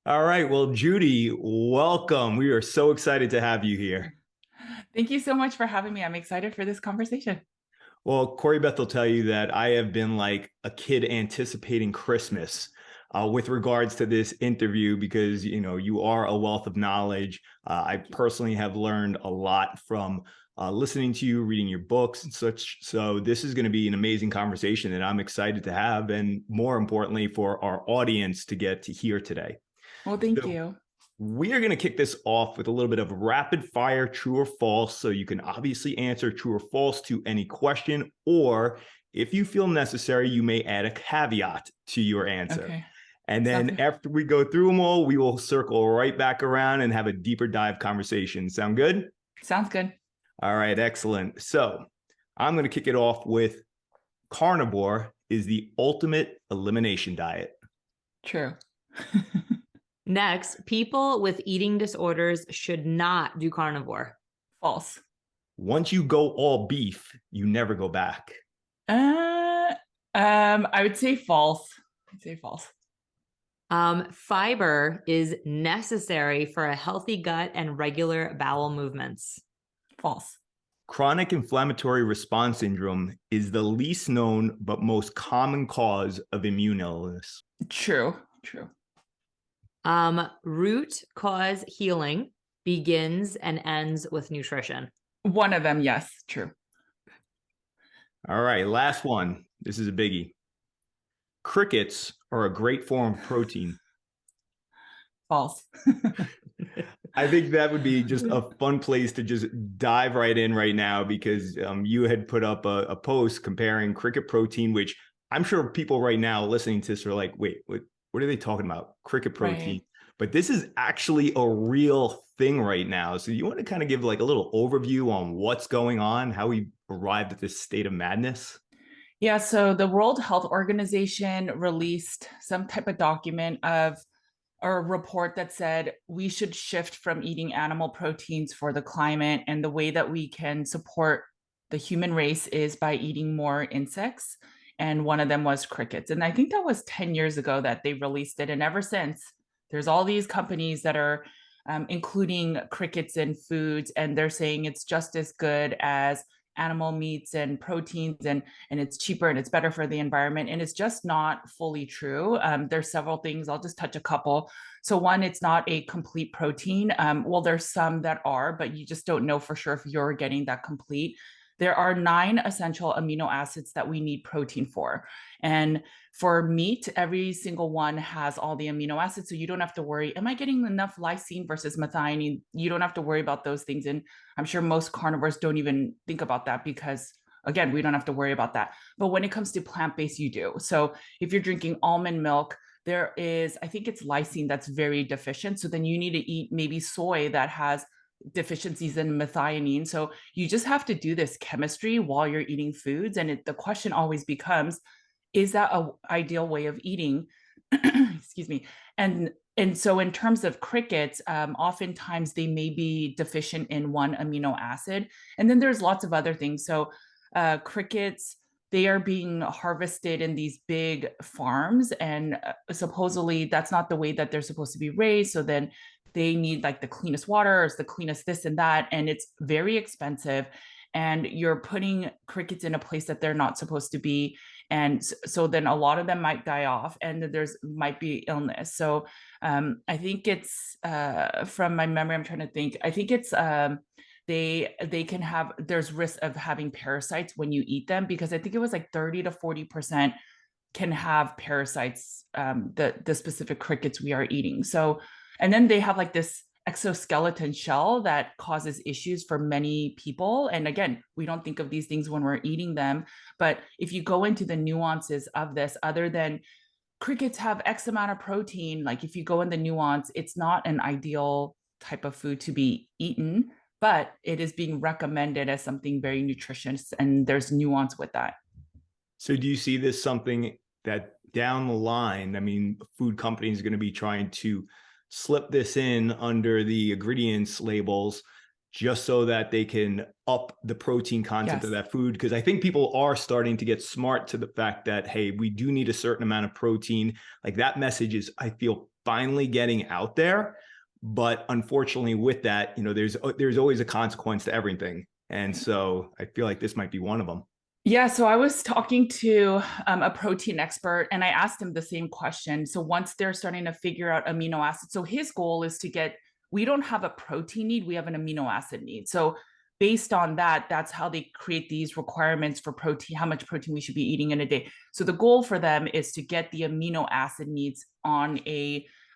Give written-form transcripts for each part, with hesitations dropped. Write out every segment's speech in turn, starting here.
All right. Well, Judy, welcome. We are so excited to have you here. Thank you so much for having me. I'm excited for this conversation. Well, Corrie-Beth will tell you that I have been like a kid anticipating Christmas with regards to this interview because, you are a wealth of knowledge. I personally have learned a lot from listening to you, reading your books and such. So this is going to be an amazing conversation that I'm excited to have, and more importantly, for our audience to get to hear today. Well, thank So you. we are going to kick this off with a little bit of rapid fire true or false. So you can obviously answer true or false to any question, or if you feel necessary, you may add a caveat to your answer. Okay. And Sounds then good. after we go through them all, we will circle right back around and have a deeper dive conversation. Sound good? Sounds good. All right, excellent. So I'm going to kick it off with carnivore is the ultimate elimination diet. True. Next, people with eating disorders should not do carnivore. False. Once you go all beef, you never go back. Uh, I would say false. I'd say false. Fiber is necessary for a healthy gut and regular bowel movements. False. Chronic inflammatory response syndrome is the least known but most common cause of immune illness. True. True. Root cause healing begins and ends with nutrition. One of them, yes. True. All right, last one. This is a biggie. Crickets are a great form of protein. False. I think that would be just a fun place to just dive right in right now because you had put up a post comparing cricket protein, which I'm sure people right now listening to this are like, wait, what are they talking about? Cricket protein. Right. But this is actually a real thing right now. So you want to kind of give like a little overview on what's going on, how we arrived at this state of madness? Yeah. So the World Health Organization released some type of document of or a report that said we should shift from eating animal proteins for the climate. And the way that we can support the human race is by eating more insects. And one of them was crickets. And I think that was 10 years ago that they released it. And ever since, there's all these companies that are including crickets in foods, and they're saying it's just as good as animal meats and proteins, and it's cheaper and it's better for the environment, and it's just not fully true. There's several things. I'll just touch a couple. So one, it's not a complete protein. Well, there's some that are, but you just don't know for sure if you're getting that complete. There are 9 essential amino acids that we need protein for. And for meat, every single one has all the amino acids. So you don't have to worry, am I getting enough lysine versus methionine? You don't have to worry about those things. And I'm sure most carnivores don't even think about that because, again, we don't have to worry about that. But when it comes to plant-based, you do. So if you're drinking almond milk, there is, I think it's lysine that's very deficient. So then you need to eat maybe soy that has deficiencies in methionine. So you just have to do this chemistry while you're eating foods. And the question always becomes, is that an ideal way of eating? Excuse me. And so in terms of crickets, oftentimes they may be deficient in one amino acid. And then there's lots of other things. So crickets, they are being harvested in these big farms, and supposedly that's not the way that they're supposed to be raised. So then they need like the cleanest water, or it's the cleanest this and that, and it's very expensive. And you're putting crickets in a place that they're not supposed to be, and so then a lot of them might die off, and there's might be illness. So I think it's from my memory, I'm trying to think, I think it's they can have, there's risk of having parasites when you eat them, because I think it was like 30 to 40% can have parasites, the specific crickets we are eating. So and then they have like this exoskeleton shell that causes issues for many people. And again, we don't think of these things when we're eating them. But if you go into the nuances of this, other than crickets have X amount of protein, like if you go in the nuance, it's not an ideal type of food to be eaten, but it is being recommended as something very nutritious. And there's nuance with that. So do you see this something that down the line, I mean, food companies are going to be trying to slip this in under the ingredients labels just so that they can up the protein content of Yes. that food? Because I think people are starting to get smart to the fact that, hey, we do need a certain amount of protein. Like that message is, I feel, finally getting out there. But unfortunately with that, there's always a consequence to everything. And so I feel like this might be one of them. Yeah, so I was talking to a protein expert and I asked him the same question. So once they're starting to figure out amino acids, so his goal is to we don't have a protein need, we have an amino acid need. So based on that, that's how they create these requirements for protein, how much protein we should be eating in a day. So the goal for them is to get the amino acid needs on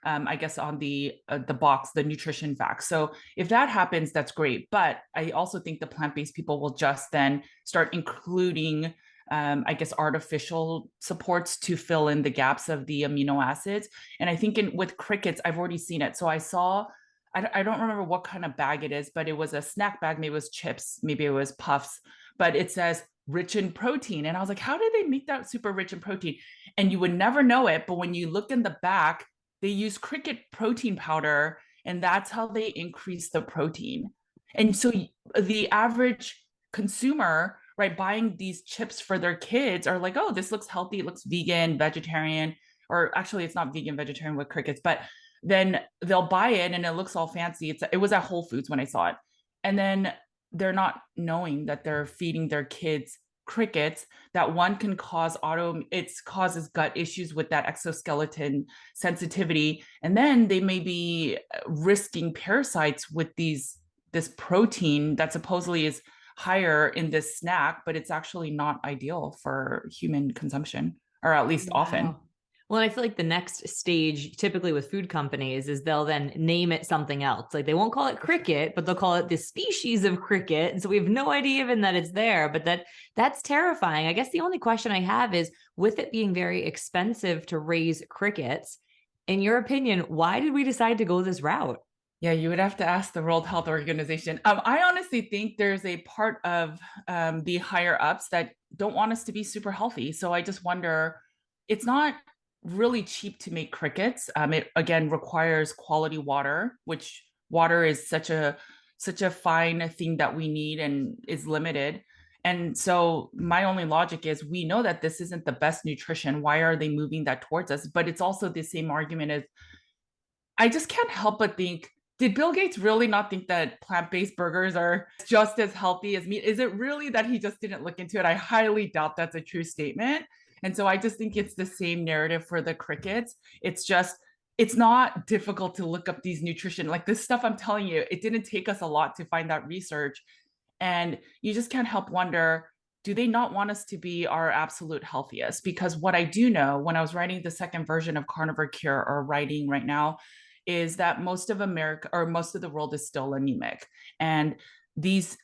I guess on the box, the nutrition facts. So if that happens, that's great. But I also think the plant-based people will just then start including, I guess, artificial supports to fill in the gaps of the amino acids. And I think with crickets, I've already seen it. So I saw, I don't remember what kind of bag it is, but it was a snack bag. Maybe it was chips, maybe it was puffs, but it says rich in protein. And I was like, how did they make that super rich in protein? And you would never know it. But when you look in the back, they use cricket protein powder, and that's how they increase the protein. And so the average consumer, right, buying these chips for their kids are like, oh, this looks healthy. It looks vegan, vegetarian, or actually it's not vegan, vegetarian with crickets, but then they'll buy it and it looks all fancy. It was at Whole Foods when I saw it. And then they're not knowing that they're feeding their kids crickets, that one can cause it causes gut issues with that exoskeleton sensitivity. And then they may be risking parasites with this protein that supposedly is higher in this snack, but it's actually not ideal for human consumption, or at least often. Well, I feel like the next stage, typically with food companies, is they'll then name it something else. Like they won't call it cricket, but they'll call it the species of cricket. And so we have no idea even that it's there, but that's terrifying. I guess the only question I have is, with it being very expensive to raise crickets, in your opinion, why did we decide to go this route? Yeah, you would have to ask the World Health Organization. I honestly think there's a part of the higher ups that don't want us to be super healthy. So I just wonder, it's not really cheap to make crickets. It again requires quality water, which water is such a fine thing that we need and is limited. And so my only logic is, we know that this isn't the best nutrition. Why are they moving that towards us? But it's also the same argument as, I just can't help but think, did Bill Gates really not think that plant-based burgers are just as healthy as meat? Is it really that he just didn't look into it? I highly doubt that's a true statement. And so I just think it's the same narrative for the crickets. It's not difficult to look up these nutrition, like this stuff I'm telling you, it didn't take us a lot to find that research. And you just can't help wonder, do they not want us to be our absolute healthiest? Because what I do know, when I was writing the second version of Carnivore Cure, or writing right now, is that most of America, or most of the world, is still anemic. And these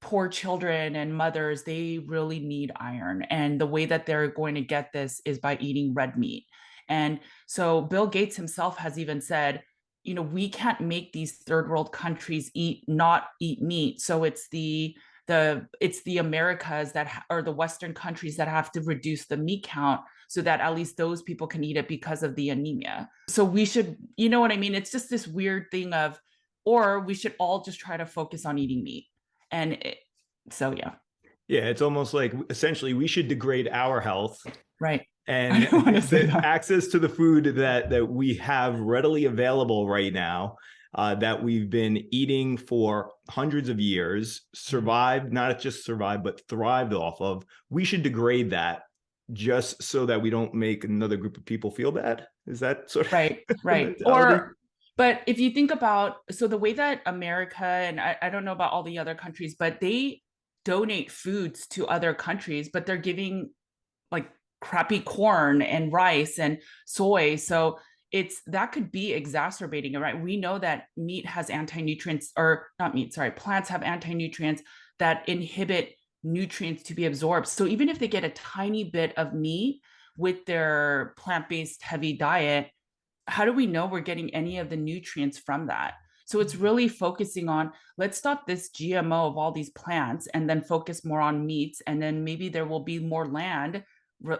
poor children and mothers, they really need iron. And the way that they're going to get this is by eating red meat. And so Bill Gates himself has even said, we can't make these third world countries not eat meat. So it's the Americas or the Western countries that have to reduce the meat count so that at least those people can eat it because of the anemia. So we should, you know what I mean? It's just this weird thing of, or we should all just try to focus on eating meat. And so, yeah. Yeah, it's almost like essentially we should degrade our health. Right. And the access to the food that we have readily available right now, that we've been eating for hundreds of years, survived, not just survived, but thrived off of, we should degrade that just so that we don't make another group of people feel bad. Is that sort of right? But if you think about, so the way that America, and I don't know about all the other countries, but they donate foods to other countries, but they're giving like crappy corn and rice and soy. So that could be exacerbating it, right? We know that meat has anti-nutrients, or not meat, sorry, plants have anti-nutrients that inhibit nutrients to be absorbed. So even if they get a tiny bit of meat with their plant-based heavy diet, how do we know we're getting any of the nutrients from that? So it's really focusing on, let's stop this GMO of all these plants and then focus more on meats. And then maybe there will be more land,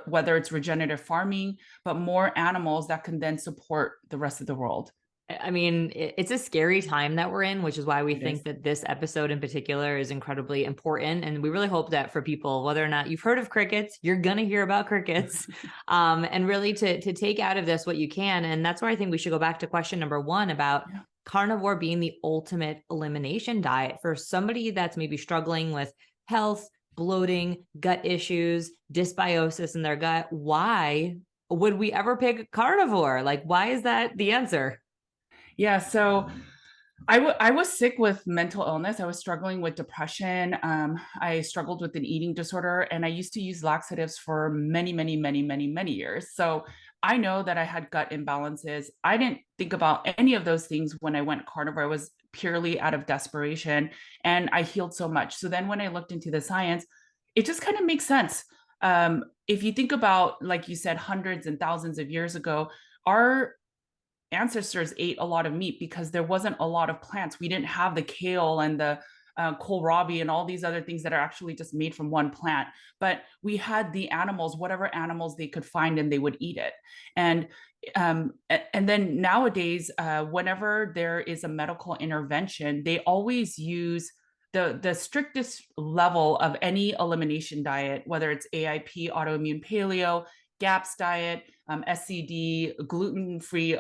whether it's regenerative farming, but more animals that can then support the rest of the world. I mean, it's a scary time that we're in, which is why we It think is. that this episode in particular is incredibly important. And we really hope that for people, whether or not you've heard of crickets, you're going to hear about crickets, and really to take out of this what you can. And that's where I think we should go back to question number one about carnivore being the ultimate elimination diet for somebody that's maybe struggling with health, bloating, gut issues, dysbiosis in their gut. Why would we ever pick carnivore? Like, why is that the answer? Yeah, so I was sick with mental illness. I was struggling with depression. I struggled with an eating disorder, and I used to use laxatives for many, many, many, many, many years. So I know that I had gut imbalances. I didn't think about any of those things when I went carnivore. I was purely out of desperation, and I healed so much. So then when I looked into the science, it just kind of makes sense. If you think about, like you said, hundreds and thousands of years ago, our ancestors ate a lot of meat because there wasn't a lot of plants. We didn't have the kale and the kohlrabi and all these other things that are actually just made from one plant. But we had the animals, whatever animals they could find, and they would eat it. And and then nowadays, whenever there is a medical intervention, they always use the strictest level of any elimination diet, whether it's AIP, autoimmune paleo, GAPS diet, SCD, gluten-free,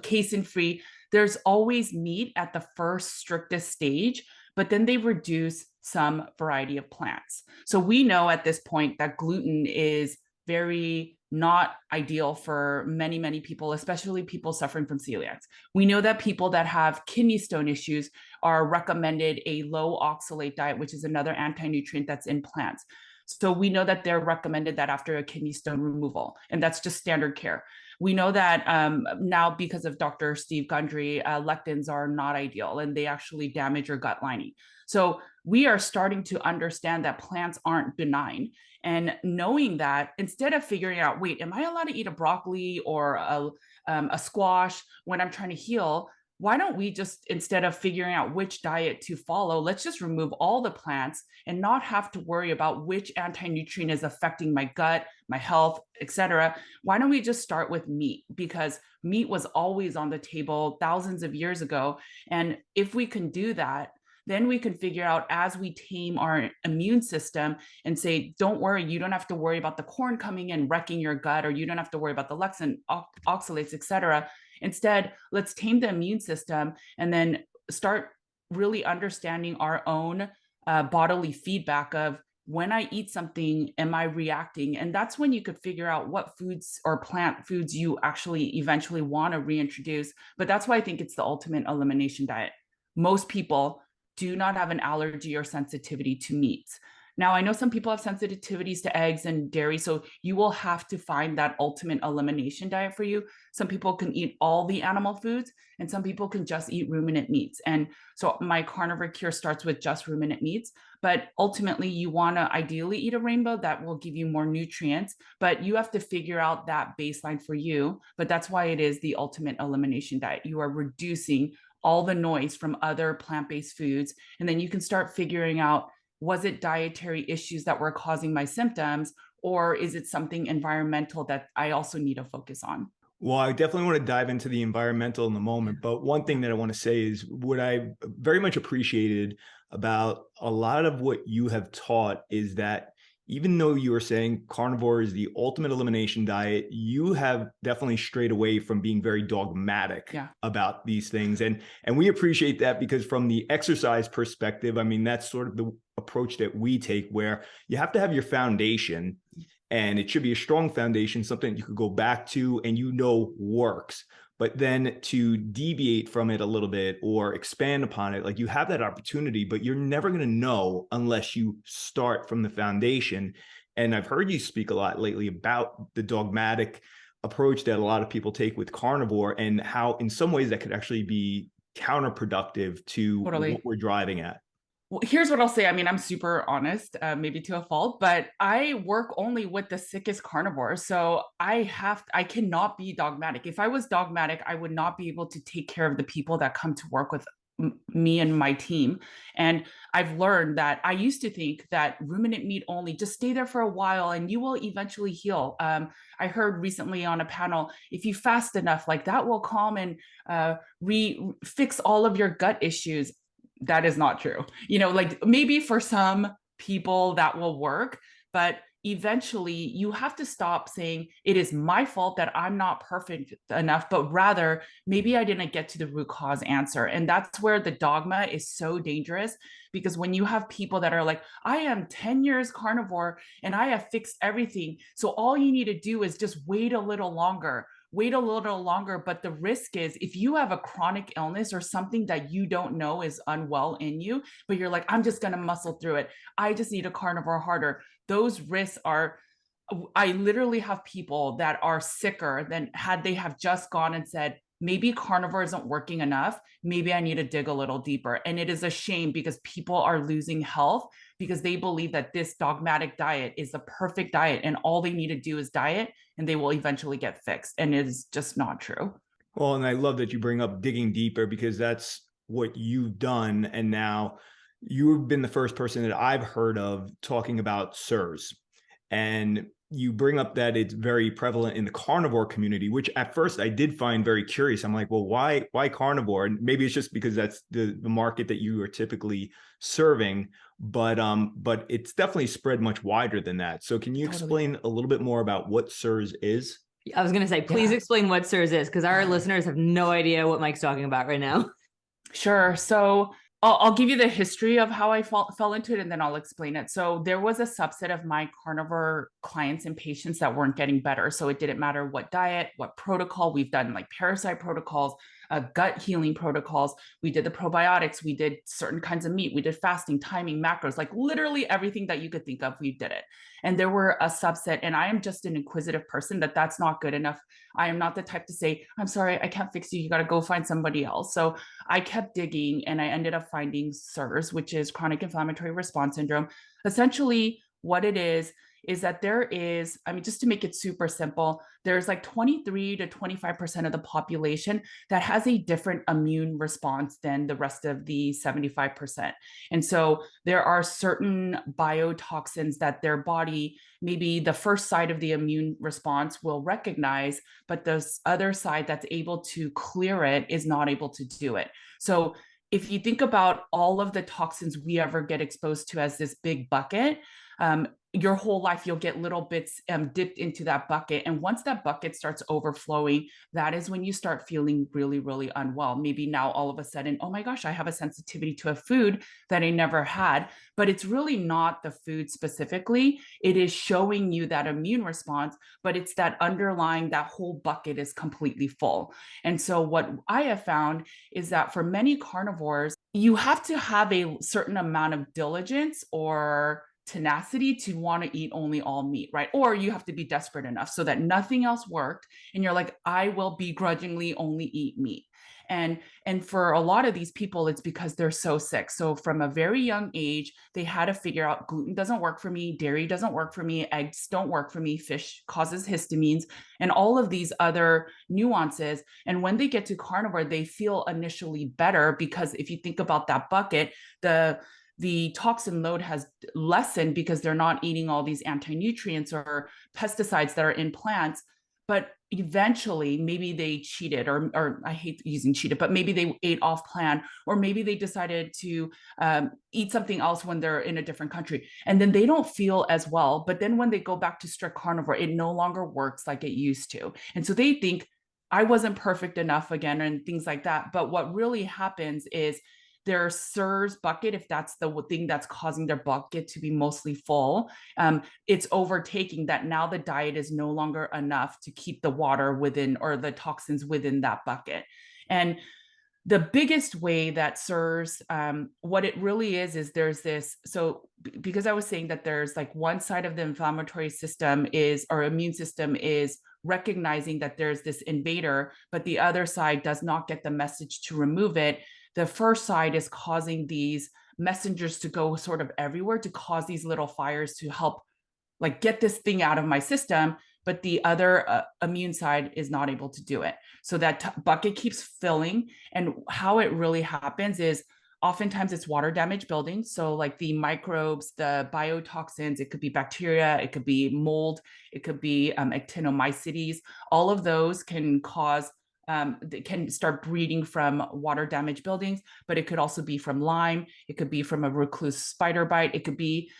casein-free. There's always meat at the first strictest stage, but then they reduce some variety of plants. So we know at this point that gluten is very not ideal for many, many people, especially people suffering from celiacs. We know that people that have kidney stone issues are recommended a low oxalate diet, which is another anti-nutrient that's in plants. So we know that they're recommended that after a kidney stone removal, and that's just standard care. We know that now because of Dr. Steve Gundry, lectins are not ideal and they actually damage your gut lining. So we are starting to understand that plants aren't benign. And knowing that, instead of figuring out, wait, am I allowed to eat a broccoli or a squash when I'm trying to heal? Why don't we just, instead of figuring out which diet to follow, let's just remove all the plants and not have to worry about which anti-nutrient is affecting my gut, my health, etc. Why don't we just start with meat? Because meat was always on the table thousands of years ago. And if we can do that, then we can figure out, as we tame our immune system and say, don't worry, you don't have to worry about the corn coming in wrecking your gut, or you don't have to worry about the lectin, oxalates, etc. Instead, let's tame the immune system and then start really understanding our own bodily feedback of, when I eat something, am I reacting? And that's when you could figure out what foods or plant foods you actually eventually want to reintroduce. But that's why I think it's the ultimate elimination diet. Most people do not have an allergy or sensitivity to meats. Now, I know some people have sensitivities to eggs and dairy, so you will have to find that ultimate elimination diet for you. Some people can eat all the animal foods, and some people can just eat ruminant meats. And so my carnivore cure starts with just ruminant meats, but ultimately you want to ideally eat a rainbow that will give you more nutrients, but you have to figure out that baseline for you. But that's why it is the ultimate elimination diet. You are reducing all the noise from other plant-based foods, and then you can start figuring out, was it dietary issues that were causing my symptoms, or is it something environmental that I also need to focus on? Well, I definitely want to dive into the environmental in the moment, but one thing that I want to say is what I very much appreciated about a lot of what you have taught is that even though you are saying carnivore is the ultimate elimination diet, you have definitely strayed away from being very dogmatic about these things. And we appreciate that, because from the exercise perspective, I mean, that's sort of the approach that we take, where you have to have your foundation, and it should be a strong foundation, something you could go back to and works. But then to deviate from it a little bit or expand upon it, like, you have that opportunity, but you're never going to know unless you start from the foundation. And I've heard you speak a lot lately about the dogmatic approach that a lot of people take with carnivore, and how in some ways that could actually be counterproductive to what we're driving at. Well, here's what I'll say. I mean, I'm super honest, maybe to a fault, but I work only with the sickest carnivores. So I cannot be dogmatic. If I was dogmatic, I would not be able to take care of the people that come to work with me and my team. And I've learned that I used to think that ruminant meat only, just stay there for a while and you will eventually heal. I heard recently on a panel, if you fast enough, like that will calm and fix all of your gut issues. That is not true. Like maybe for some people that will work, but eventually you have to stop saying it is my fault that I'm not perfect enough, but rather maybe I didn't get to the root cause answer. And that's where the dogma is so dangerous, because when you have people that are like, I am 10 years carnivore and I have fixed everything, so all you need to do is just wait a little longer. But the risk is, if you have a chronic illness or something that you don't know is unwell in you, but you're like, I'm just going to muscle through it, I just need a carnivore harder, those risks are, I literally have people that are sicker than had they have just gone and said, maybe carnivore isn't working enough, maybe I need to dig a little deeper. And it is a shame, because people are losing health because they believe that this dogmatic diet is the perfect diet and all they need to do is diet and they will eventually get fixed. And it is just not true. Well, and I love that you bring up digging deeper, because that's what you've done. And now you've been the first person that I've heard of talking about CIRS. And you bring up that it's very prevalent in the carnivore community, which at first I did find very curious. I'm like, well, why carnivore? And maybe it's just because that's the market that you are typically serving, but it's definitely spread much wider than that. So can you explain a little bit more about what CIRS is? I was going to say, please explain what CIRS is, because our listeners have no idea what Mike's talking about right now. Sure. So I'll give you the history of how I fell into it, and then I'll explain it. So there was a subset of my carnivore clients and patients that weren't getting better. So it didn't matter what diet, what protocol. We've done like parasite protocols, gut healing protocols. We did the probiotics. We did certain kinds of meat. We did fasting, timing, macros, like literally everything that you could think of, we did it. And there were a subset, and I am just an inquisitive person, that's not good enough. I am not the type to say, I'm sorry, I can't fix you. You got to go find somebody else. So I kept digging and I ended up finding CIRS, which is chronic inflammatory response syndrome. Essentially, what it is that there is, I mean, just to make it super simple, there's like 23 to 25% of the population that has a different immune response than the rest of the 75%. And so there are certain biotoxins that their body, maybe the first side of the immune response will recognize, but the other side that's able to clear it is not able to do it. So if you think about all of the toxins we ever get exposed to as this big bucket, your whole life, you'll get little bits dipped into that bucket. And once that bucket starts overflowing, that is when you start feeling really, really unwell. Maybe now all of a sudden, oh my gosh, I have a sensitivity to a food that I never had. But it's really not the food specifically. It is showing you that immune response, but it's that underlying, that whole bucket is completely full. And so what I have found is that for many carnivores, you have to have a certain amount of diligence or tenacity to want to eat only all meat, right? Or you have to be desperate enough so that nothing else worked and you're like, I will begrudgingly only eat meat. And for a lot of these people, it's because they're so sick. So from a very young age, they had to figure out gluten doesn't work for me, dairy doesn't work for me, eggs don't work for me, fish causes histamines, and all of these other nuances. And when they get to carnivore, they feel initially better, because if you think about that bucket, the toxin load has lessened because they're not eating all these anti-nutrients or pesticides that are in plants. But eventually, maybe they cheated, or I hate using cheated, but maybe they ate off plan, or maybe they decided to eat something else when they're in a different country. And then they don't feel as well. But then when they go back to strict carnivore, it no longer works like it used to. And so they think, I wasn't perfect enough again, and things like that. But what really happens is their CIRS bucket, if that's the thing that's causing their bucket to be mostly full, it's overtaking that. Now the diet is no longer enough to keep the water within, or the toxins within that bucket. And the biggest way that CIRS, what it really is there's this, so because I was saying that there's like one side of the inflammatory system is, or immune system is recognizing that there's this invader, but the other side does not get the message to remove it. The first side is causing these messengers to go sort of everywhere to cause these little fires to help like get this thing out of my system. but the other immune side is not able to do it. So that bucket keeps filling. And how it really happens is oftentimes it's water damage building. So like the microbes, the biotoxins, it could be bacteria, it could be mold, it could be actinomycetes. All of those can cause can start breeding from water damage buildings, but it could also be from Lyme. It could be from a recluse spider bite. It could be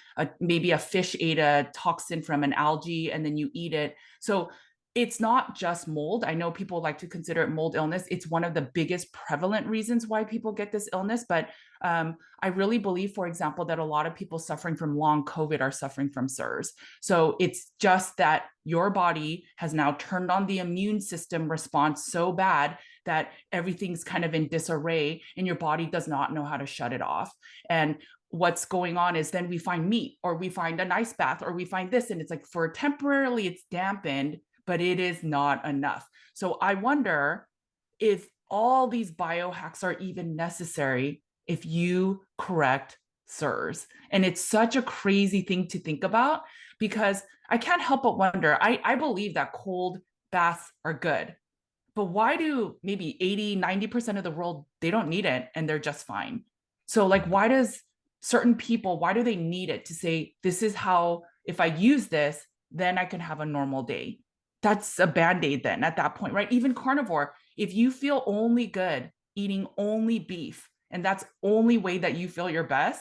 maybe a fish ate a toxin from an algae and then you eat it. So it's not just mold. I know people like to consider it mold illness. It's one of the biggest prevalent reasons why people get this illness. But I really believe, for example, that a lot of people suffering from long COVID are suffering from CIRS. So it's just that your body has now turned on the immune system response so bad that everything's kind of in disarray and your body does not know how to shut it off. And what's going on is then we find meat or we find an ice bath or we find this, and it's like for temporarily it's dampened, but it is not enough. So I wonder if all these biohacks are even necessary if you correct CIRS. And it's such a crazy thing to think about because I can't help but wonder, I believe that cold baths are good, but why do maybe 80, 90% of the world, they don't need it and they're just fine? So like, why does certain people, why do they need it to say, this is how, if I use this, then I can have a normal day? That's a Band-Aid then at that point, right? Even carnivore, if you feel only good eating only beef, and that's only way that you feel your best,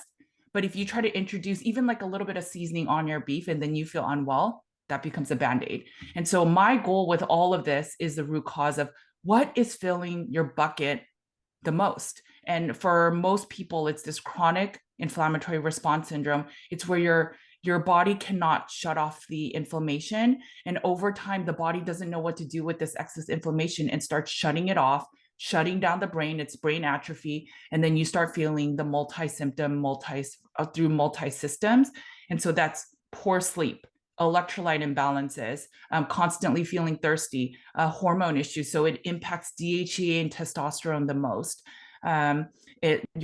but if you try to introduce even like a little bit of seasoning on your beef and then you feel unwell, that becomes a Band-Aid. And so my goal with all of this is the root cause of what is filling your bucket the most. And for most people, it's this chronic inflammatory response syndrome. It's where your body cannot shut off the inflammation. And over time, the body doesn't know what to do with this excess inflammation and starts shutting it off, shutting down the brain, it's brain atrophy. And then you start feeling the multi-symptom, through multi-systems. And so that's poor sleep, electrolyte imbalances, constantly feeling thirsty, hormone issues. So it impacts DHEA and testosterone the most.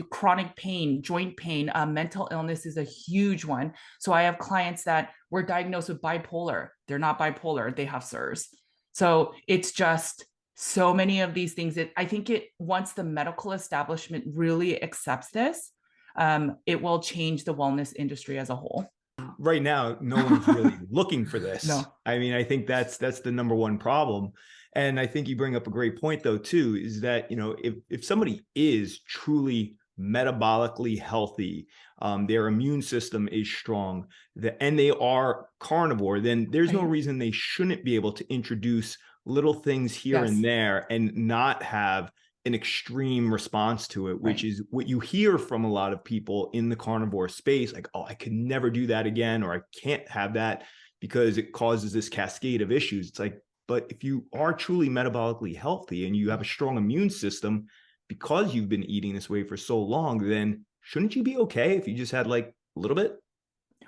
Chronic pain, joint pain, mental illness is a huge one. So I have clients that were diagnosed with bipolar. They're not bipolar, they have CIRS. So it's just so many of these things. I think once the medical establishment really accepts this, it will change the wellness industry as a whole. Right now, no one's really looking for this. No. I mean, I think that's the number one problem. And I think you bring up a great point, though, too, is that, if somebody is truly metabolically healthy, their immune system is strong, and they are carnivore, then there's no reason they shouldn't be able to introduce little things here and there and not have an extreme response to it, which is what you hear from a lot of people in the carnivore space, like, oh, I could never do that again, or I can't have that because it causes this cascade of issues. It's like, but if you are truly metabolically healthy and you have a strong immune system because you've been eating this way for so long, then shouldn't you be okay if you just had like a little bit?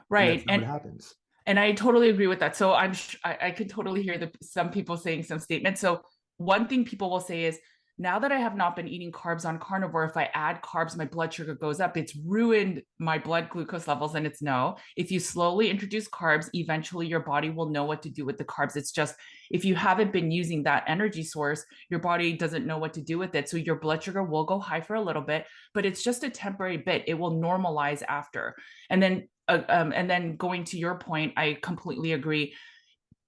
Right. And what happens. And I totally agree with that. So I could totally hear some people saying some statements. So one thing people will say is, now that I have not been eating carbs on carnivore, if I add carbs, my blood sugar goes up. It's ruined my blood glucose levels. And it's no. If you slowly introduce carbs, eventually your body will know what to do with the carbs. It's just, if you haven't been using that energy source, your body doesn't know what to do with it. So your blood sugar will go high for a little bit, but it's just a temporary bit. It will normalize after. And then going to your point, I completely agree.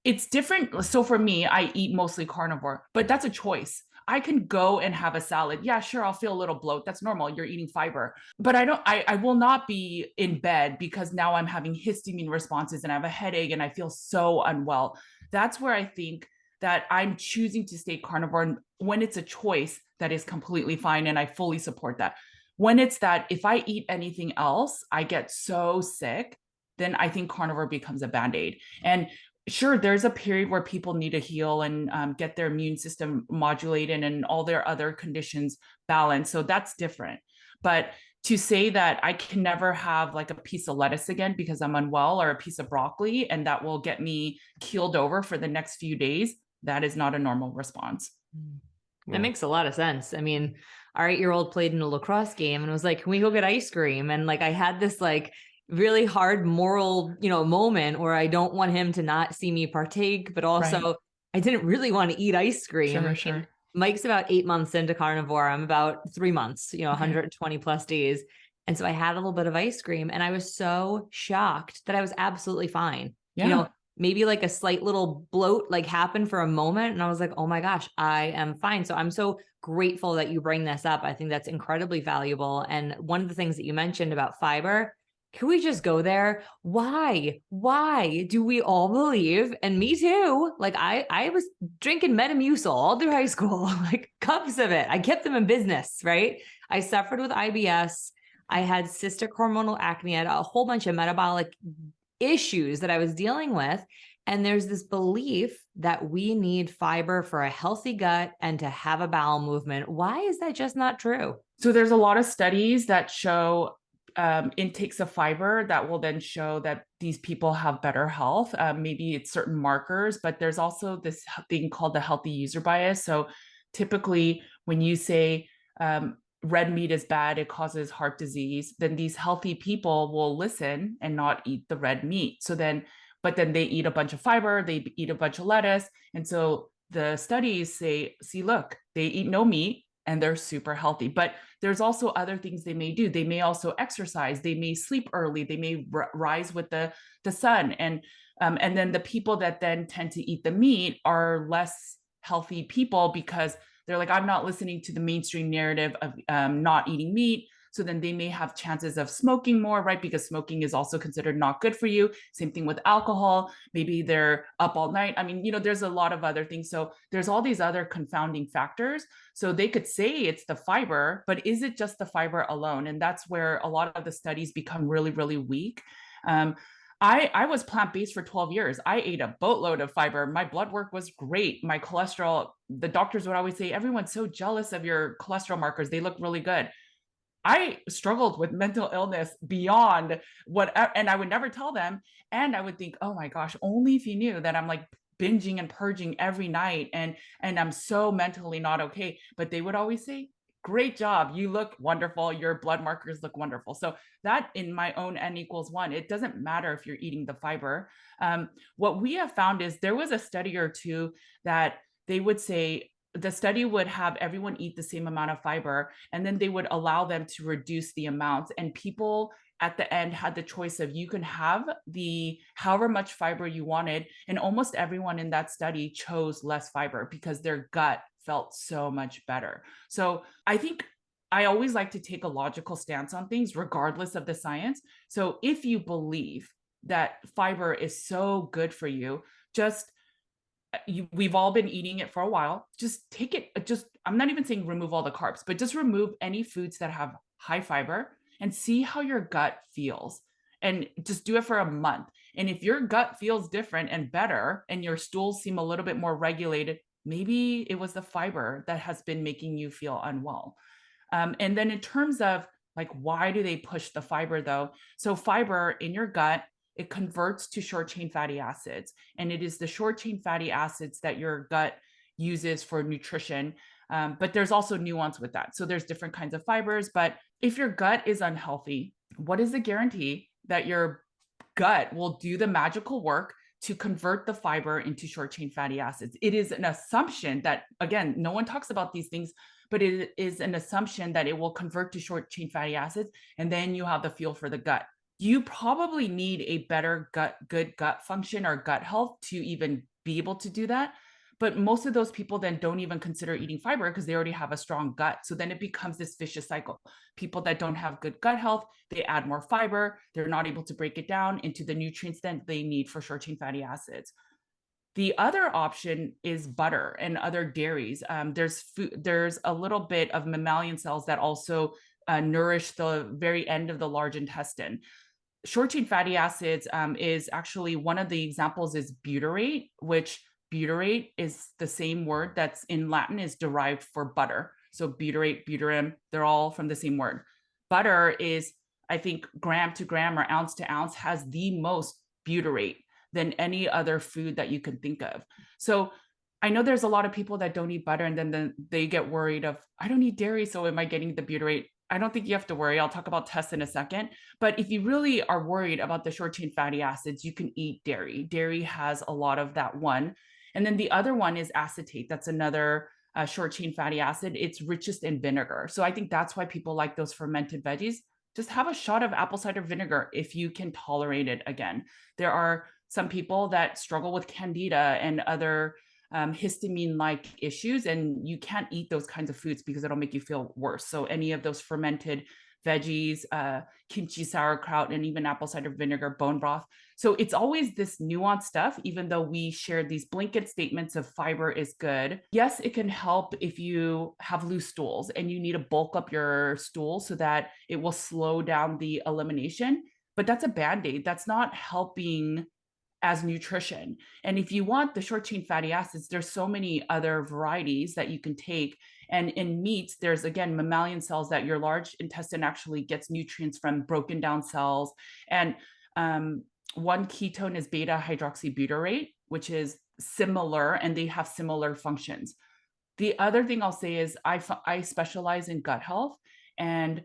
It's different. So for me, I eat mostly carnivore, but that's a choice. I can go and have a salad. Yeah, sure, I'll feel a little bloat. That's normal. You're eating fiber. But I will not be in bed because now I'm having histamine responses and I have a headache and I feel so unwell. That's where I think that I'm choosing to stay carnivore. And when it's a choice, that is completely fine. And I fully support that. When it's that if I eat anything else, I get so sick, then I think carnivore becomes a Band-Aid. And sure, there's a period where people need to heal and get their immune system modulated and all their other conditions balanced. So that's different. But to say that I can never have like a piece of lettuce again because I'm unwell, or a piece of broccoli, and that will get me keeled over for the next few days, that is not a normal response. That makes a lot of sense. I mean, our 8-year-old played in a lacrosse game and was like, can we go get ice cream? And like, I had this like really hard moral, moment where I don't want him to not see me partake, but also I didn't really want to eat ice cream. Sure. Mike's about 8 months into carnivore. I'm about 3 months, 120 plus days. And so I had a little bit of ice cream and I was so shocked that I was absolutely fine. Yeah. Maybe like a slight little bloat like happened for a moment. And I was like, oh my gosh, I am fine. So I'm so grateful that you bring this up. I think that's incredibly valuable. And one of the things that you mentioned about fiber, can we just go there? Why do we all believe, and me too, like I was drinking Metamucil all through high school, like cups of it. I kept them in business, right? I suffered with IBS. I had cystic hormonal acne. I had a whole bunch of metabolic issues that I was dealing with. And there's this belief that we need fiber for a healthy gut and to have a bowel movement. Why is that just not true? So there's a lot of studies that show intakes of fiber that will then show that these people have better health. Maybe it's certain markers, but there's also this thing called the healthy user bias. So typically when you say red meat is bad, it causes heart disease, then these healthy people will listen and not eat the red meat. But then they eat a bunch of fiber, they eat a bunch of lettuce. And so the studies say, see, look, they eat no meat and they're super healthy. But there's also other things they may do. They may also exercise, they may sleep early, they may rise with the sun. And then the people that then tend to eat the meat are less healthy people because they're like, I'm not listening to the mainstream narrative of not eating meat. So then they may have chances of smoking more, right? Because smoking is also considered not good for you. Same thing with alcohol. Maybe they're up all night. I mean, there's a lot of other things. So there's all these other confounding factors. So they could say it's the fiber, but is it just the fiber alone? And that's where a lot of the studies become really, really weak. I was plant-based for 12 years. I ate a boatload of fiber. My blood work was great. My cholesterol, the doctors would always say, everyone's so jealous of your cholesterol markers. They look really good. I struggled with mental illness beyond what, and I would never tell them. And I would think, oh my gosh, only if you knew that I'm like binging and purging every night and I'm so mentally not okay. But they would always say, great job. You look wonderful. Your blood markers look wonderful. So that in my own N=1, it doesn't matter if you're eating the fiber. What we have found is there was a study or two that they would say the study would have everyone eat the same amount of fiber, and then they would allow them to reduce the amounts. And people at the end had the choice of you can have the however much fiber you wanted. And almost everyone in that study chose less fiber because their gut felt so much better. So I think I always like to take a logical stance on things, regardless of the science. So if you believe that fiber is so good for you, we've all been eating it for a while. Just take it. I'm not even saying remove all the carbs, but just remove any foods that have high fiber and see how your gut feels. And just do it for a month. And if your gut feels different and better and your stools seem a little bit more regulated, maybe it was the fiber that has been making you feel unwell. And then in terms of like, why do they push the fiber though? So fiber in your gut, it converts to short chain fatty acids. And it is the short chain fatty acids that your gut uses for nutrition. But there's also nuance with that. So there's different kinds of fibers. But if your gut is unhealthy, what is the guarantee that your gut will do the magical work to convert the fiber into short chain fatty acids? It is an assumption that, again, no one talks about these things, but it is an assumption that it will convert to short chain fatty acids. And then you have the fuel for the gut. You probably need a better good gut function or gut health to even be able to do that. But most of those people then don't even consider eating fiber because they already have a strong gut. So then it becomes this vicious cycle. People that don't have good gut health, they add more fiber. They're not able to break it down into the nutrients that they need for short chain fatty acids. The other option is butter and other dairies. There's a little bit of mammalian cells that also nourish the very end of the large intestine. Short chain fatty acids is actually one of the examples is butyrate, which butyrate is the same word that's in Latin is derived for butter. So butyrate, butyrym, they're all from the same word. Butter is, I think, gram to gram or ounce to ounce has the most butyrate than any other food that you can think of. So I know there's a lot of people that don't eat butter and then they get worried of, I don't eat dairy, so am I getting the butyrate? I don't think you have to worry. I'll talk about tests in a second. But if you really are worried about the short chain fatty acids, you can eat dairy. Dairy has a lot of that one. And then the other one is acetate. That's another short chain fatty acid. It's richest in vinegar. So I think that's why people like those fermented veggies. Just have a shot of apple cider vinegar if you can tolerate it. Again, there are some people that struggle with candida and other histamine-like issues, and you can't eat those kinds of foods because it'll make you feel worse. So any of those fermented veggies, kimchi, sauerkraut, and even apple cider vinegar, bone broth. So it's always this nuanced stuff, even though we share these blanket statements of fiber is good. Yes, it can help if you have loose stools and you need to bulk up your stool so that it will slow down the elimination, but that's a Band-Aid. That's not helping as nutrition. And if you want the short chain fatty acids, there's so many other varieties that you can take. And in meats, there's again mammalian cells that your large intestine actually gets nutrients from, broken down cells. And one ketone is beta hydroxybutyrate, which is similar, and they have similar functions. The other thing I'll say is I specialize in gut health, and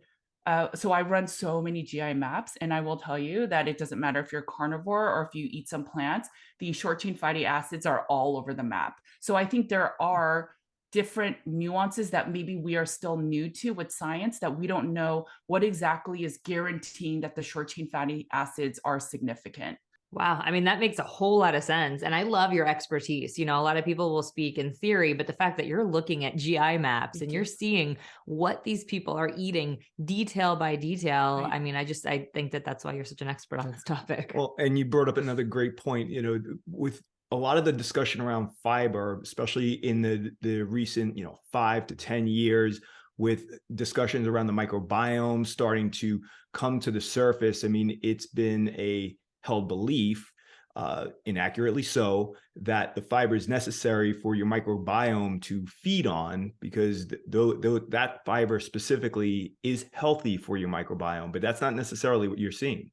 so I run so many GI maps, and I will tell you that it doesn't matter if you're carnivore or if you eat some plants, the short chain fatty acids are all over the map. So I think there are different nuances that maybe we are still new to with science, that we don't know what exactly is guaranteeing that the short chain fatty acids are significant. Wow. I mean, that makes a whole lot of sense. And I love your expertise. You know, a lot of people will speak in theory, but the fact that you're looking at GI maps and you're seeing what these people are eating detail by detail. Right. I mean, I think that that's why you're such an expert on this topic. Well, and you brought up another great point, you know, with a lot of the discussion around fiber, especially in the recent, 5 to 10 years, with discussions around the microbiome starting to come to the surface. I mean, it's been a held belief, inaccurately so, that the fiber is necessary for your microbiome to feed on, because that fiber specifically is healthy for your microbiome, but that's not necessarily what you're seeing.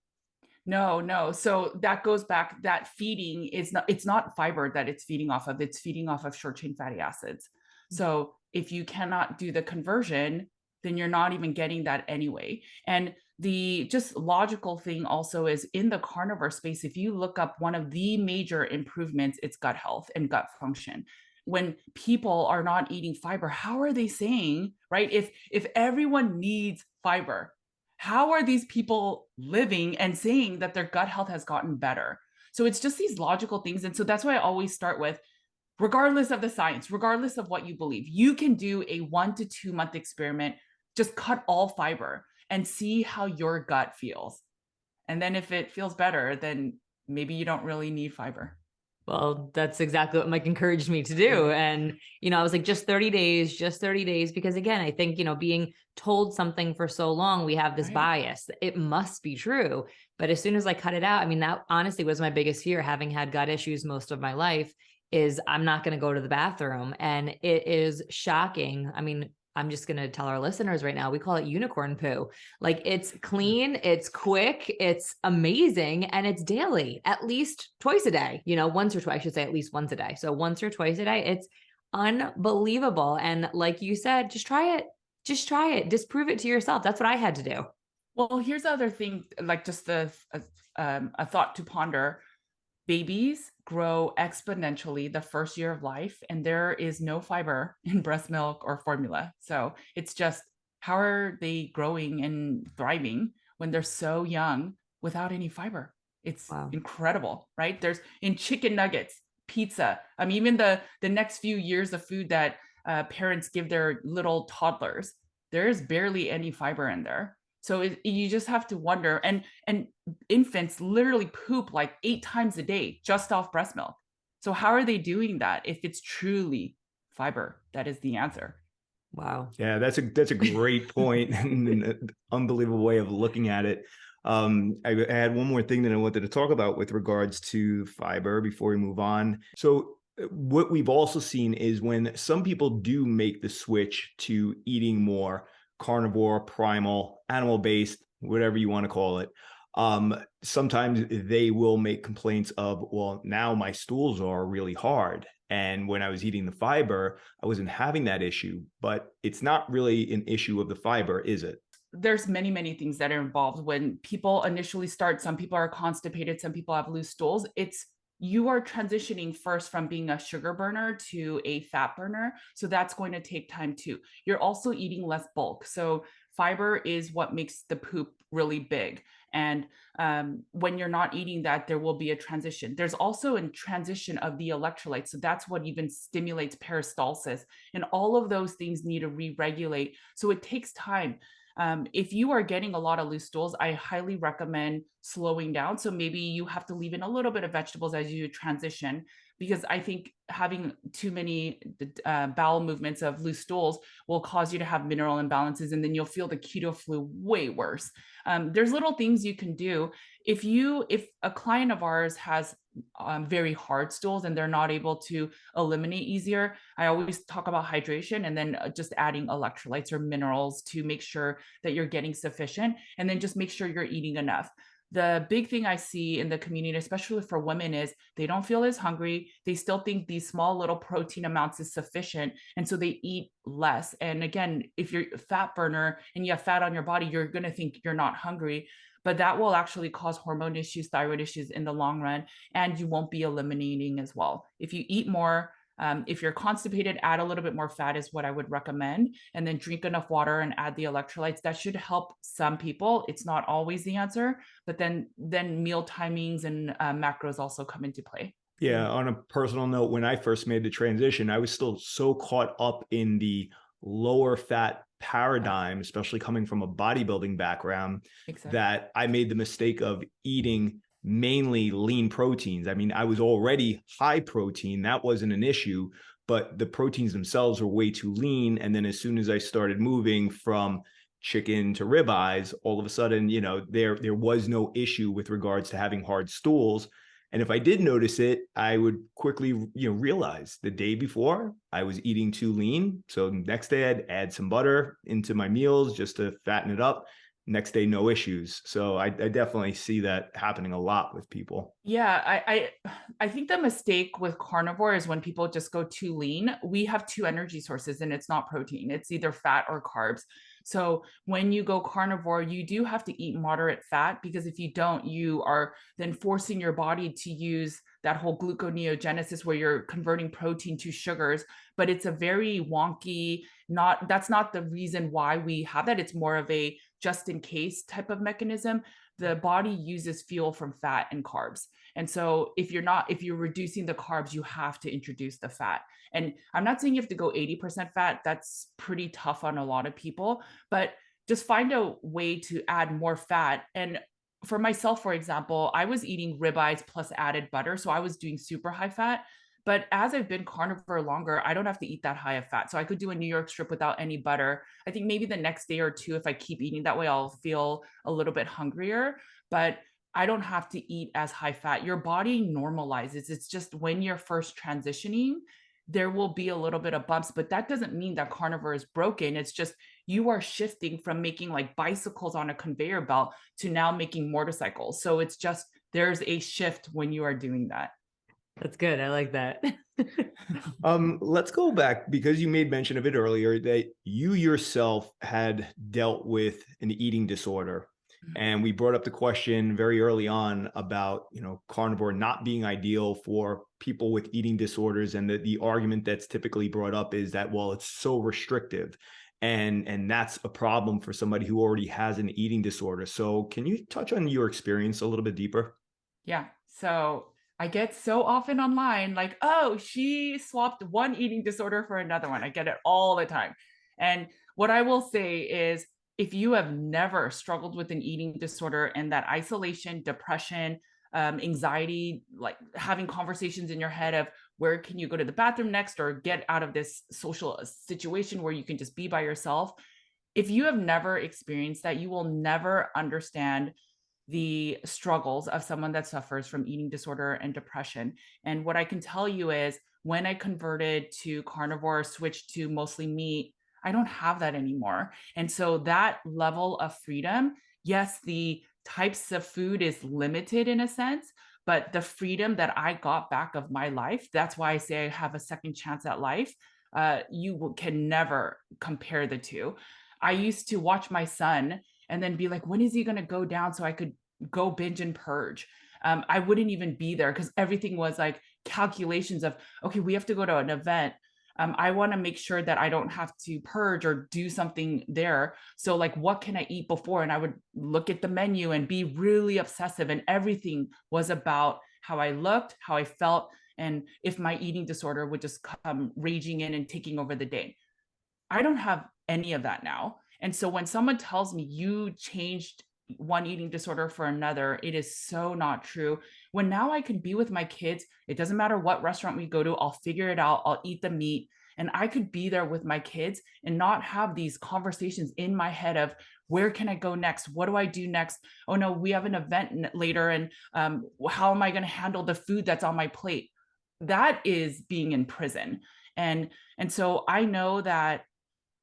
No. So that goes back, that feeding is not, it's not fiber that it's feeding off of, it's feeding off of short chain fatty acids. So if you cannot do the conversion, then you're not even getting that anyway. And the just logical thing also is, in the carnivore space, if you look up one of the major improvements, it's gut health and gut function. When people are not eating fiber, how are they saying, right? If everyone needs fiber, how are these people living and saying that their gut health has gotten better? So it's just these logical things. And so that's why I always start with, regardless of the science, regardless of what you believe, you can do a 1 to 2 month experiment, just cut all fiber and see how your gut feels. And then if it feels better, then maybe you don't really need fiber. Well, that's exactly what Mike encouraged me to do. And, I was like, just 30 days, because again, I think, being told something for so long, we have this bias. It must be true. But as soon as I cut it out, I mean, that honestly was my biggest fear, having had gut issues most of my life, is I'm not going to go to the bathroom. And it is shocking. I mean, I'm just going to tell our listeners right now, we call it unicorn poo. Like, it's clean, it's quick, it's amazing, and it's daily, at least twice a day, once or twice, I should say at least once a day. So once or twice a day, it's unbelievable. And like you said, just try it, disprove it to yourself. That's what I had to do. Well, here's the other thing, like just a thought to ponder. Babies grow exponentially the first year of life, and there is no fiber in breast milk or formula. So it's just, how are they growing and thriving when they're so young without any fiber? It's incredible, right? There's in chicken nuggets, pizza. I mean, even the next few years of food that parents give their little toddlers, there's barely any fiber in there. So you just have to wonder, and infants literally poop like 8 times a day just off breast milk. So how are they doing that if it's truly fiber that is the answer? Wow. Yeah, that's a great point and an unbelievable way of looking at it. I had one more thing that I wanted to talk about with regards to fiber before we move on. So what we've also seen is when some people do make the switch to eating more carnivore, primal, animal-based, whatever you want to call it, sometimes they will make complaints of, well, now my stools are really hard. And when I was eating the fiber, I wasn't having that issue. But it's not really an issue of the fiber, is it? there's many, many things that are involved when people initially start. Some people are constipated, some people have loose stools. You are transitioning first from being a sugar burner to a fat burner. So that's going to take time too. You're also eating less bulk. So fiber is what makes the poop really big. And when you're not eating that, there will be a transition. There's also a transition of the electrolytes. So that's what even stimulates peristalsis. And all of those things need to re-regulate. So it takes time. If you are getting a lot of loose stools, I highly recommend slowing down. So maybe you have to leave in a little bit of vegetables as you transition, because I think having too many bowel movements of loose stools will cause you to have mineral imbalances, and then you'll feel the keto flu way worse. There's little things you can do. If a client of ours has very hard stools and they're not able to eliminate easier, I always talk about hydration and then just adding electrolytes or minerals to make sure that you're getting sufficient, and then just make sure you're eating enough. The big thing I see in the community, especially for women, is they don't feel as hungry. They still think these small little protein amounts is sufficient. And so they eat less. And again, if you're a fat burner and you have fat on your body, you're going to think you're not hungry, but that will actually cause hormone issues, thyroid issues in the long run. And you won't be eliminating as well. If you eat more, if you're constipated, add a little bit more fat is what I would recommend, and then drink enough water and add the electrolytes. That should help some people. It's not always the answer, but then meal timings and macros also come into play. Yeah, on a personal note, when I first made the transition, I was still so caught up in the lower fat paradigm, especially coming from a bodybuilding background, that I made the mistake of eating mainly lean proteins. I mean, I was already high protein. That wasn't an issue, but the proteins themselves were way too lean. And then as soon as I started moving from chicken to ribeyes, all of a sudden, there was no issue with regards to having hard stools. And if I did notice it, I would quickly, realize the day before I was eating too lean. So next day I'd add some butter into my meals just to fatten it up. Next day, no issues. So I definitely see that happening a lot with people. Yeah, I think the mistake with carnivore is when people just go too lean. We have two energy sources, and it's not protein. It's either fat or carbs. So when you go carnivore, you do have to eat moderate fat, because if you don't, you are then forcing your body to use that whole gluconeogenesis where you're converting protein to sugars. But it's a very wonky, that's not the reason why we have that. It's more of a just in case type of mechanism. The body uses fuel from fat and carbs. And so if you're reducing the carbs, you have to introduce the fat. And I'm not saying you have to go 80% fat. That's pretty tough on a lot of people, but just find a way to add more fat. And for myself, for example, I was eating ribeyes plus added butter. So I was doing super high fat. But as I've been carnivore longer, I don't have to eat that high of fat. So I could do a New York strip without any butter. I think maybe the next day or two, if I keep eating that way, I'll feel a little bit hungrier, but I don't have to eat as high fat. Your body normalizes. It's just when you're first transitioning, there will be a little bit of bumps, but that doesn't mean that carnivore is broken. It's just you are shifting from making like bicycles on a conveyor belt to now making motorcycles. So it's just, there's a shift when you are doing that. That's good. I like that. Let's go back, because you made mention of it earlier that you yourself had dealt with an eating disorder. And we brought up the question very early on about, carnivore not being ideal for people with eating disorders. And the argument that's typically brought up is that, well, it's so restrictive. And that's a problem for somebody who already has an eating disorder. So can you touch on your experience a little bit deeper? Yeah. So I get so often online, like, oh, she swapped one eating disorder for another one. I get it all the time. And what I will say is, if you have never struggled with an eating disorder and that isolation, depression, anxiety, like having conversations in your head of where can you go to the bathroom next or get out of this social situation where you can just be by yourself. If you have never experienced that, you will never understand the struggles of someone that suffers from eating disorder and depression. And what I can tell you is, when I converted to carnivore, switched to mostly meat, I don't have that anymore. And so that level of freedom, yes, the types of food is limited in a sense, but the freedom that I got back of my life, that's why I say I have a second chance at life. You can never compare the two. I used to watch my son and then be like, when is he going to go down so I could go binge and purge? I wouldn't even be there because everything was like calculations of, okay, we have to go to an event. I want to make sure that I don't have to purge or do something there. So like, what can I eat before? And I would look at the menu and be really obsessive, and everything was about how I looked, how I felt, and if my eating disorder would just come raging in and taking over the day. I don't have any of that now. And so when someone tells me you changed one eating disorder for another, it is so not true. When now I can be with my kids, it doesn't matter what restaurant we go to, I'll figure it out, I'll eat the meat. And I could be there with my kids and not have these conversations in my head of where can I go next? What do I do next? Oh no, we have an event later. And how am I going to handle the food that's on my plate? That is being in prison. And so I know that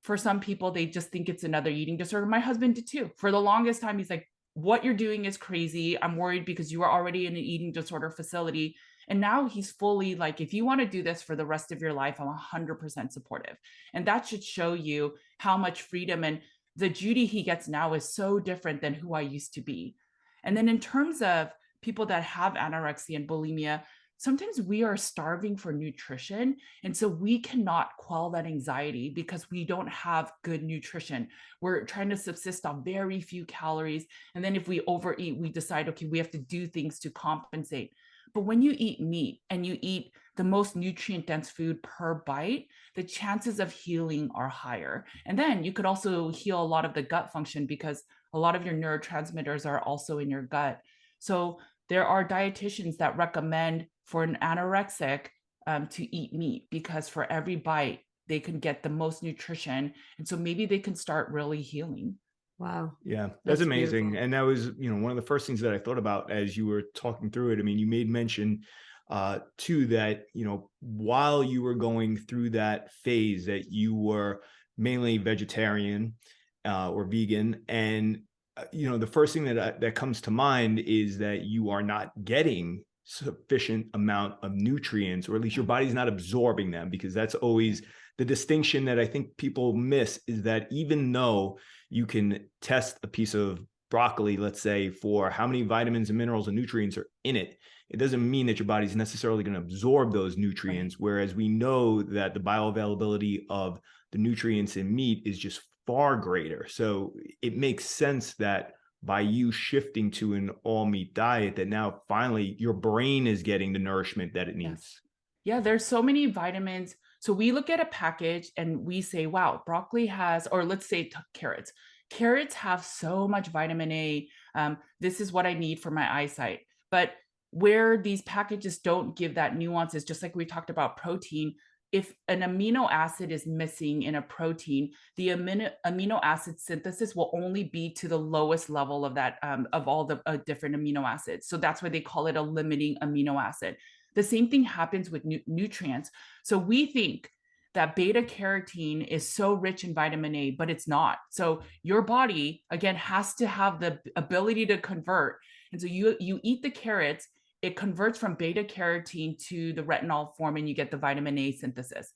for some people, they just think it's another eating disorder. My husband did too. For the longest time, he's like, what you're doing is crazy. I'm worried because you are already in an eating disorder facility. And now he's fully like, if you want to do this for the rest of your life, I'm 100% supportive. And that should show you how much freedom, and the Judy he gets now is so different than who I used to be. And then in terms of people that have anorexia and bulimia, sometimes we are starving for nutrition. And so we cannot quell that anxiety because we don't have good nutrition. We're trying to subsist on very few calories. And then if we overeat, we decide, okay, we have to do things to compensate. But when you eat meat and you eat the most nutrient dense food per bite, the chances of healing are higher. And then you could also heal a lot of the gut function because a lot of your neurotransmitters are also in your gut. So there are dietitians that recommend for an anorexic to eat meat because for every bite, they can get the most nutrition. And so maybe they can start really healing. Wow. Yeah, that's amazing. Beautiful. And that was, one of the first things that I thought about as you were talking through it. I mean, you made mention too that, while you were going through that phase that you were mainly vegetarian or vegan, and the first thing that comes to mind is that you are not getting sufficient amount of nutrients, or at least your body's not absorbing them, because that's always the distinction that I think people miss, is that even though you can test a piece of broccoli, let's say, for how many vitamins and minerals and nutrients are in it, it doesn't mean that your body's necessarily going to absorb those nutrients. Right. Whereas we know that the bioavailability of the nutrients in meat is just far greater. So it makes sense that by you shifting to an all meat diet, that now finally your brain is getting the nourishment that it needs. Yes. Yeah, there's so many vitamins. So we look at a package and we say, wow, broccoli has, or let's say carrots. Carrots have so much vitamin A. This is what I need for my eyesight. But where these packages don't give that nuance is just like we talked about protein. If an amino acid is missing in a protein, the amino acid synthesis will only be to the lowest level of that, of all the different amino acids. So that's why they call it a limiting amino acid. The same thing happens with nutrients. So we think that beta carotene is so rich in vitamin A, but it's not. So your body, again, has to have the ability to convert. And so you eat the carrots, it converts from beta carotene to the retinol form, and you get the vitamin A synthesis.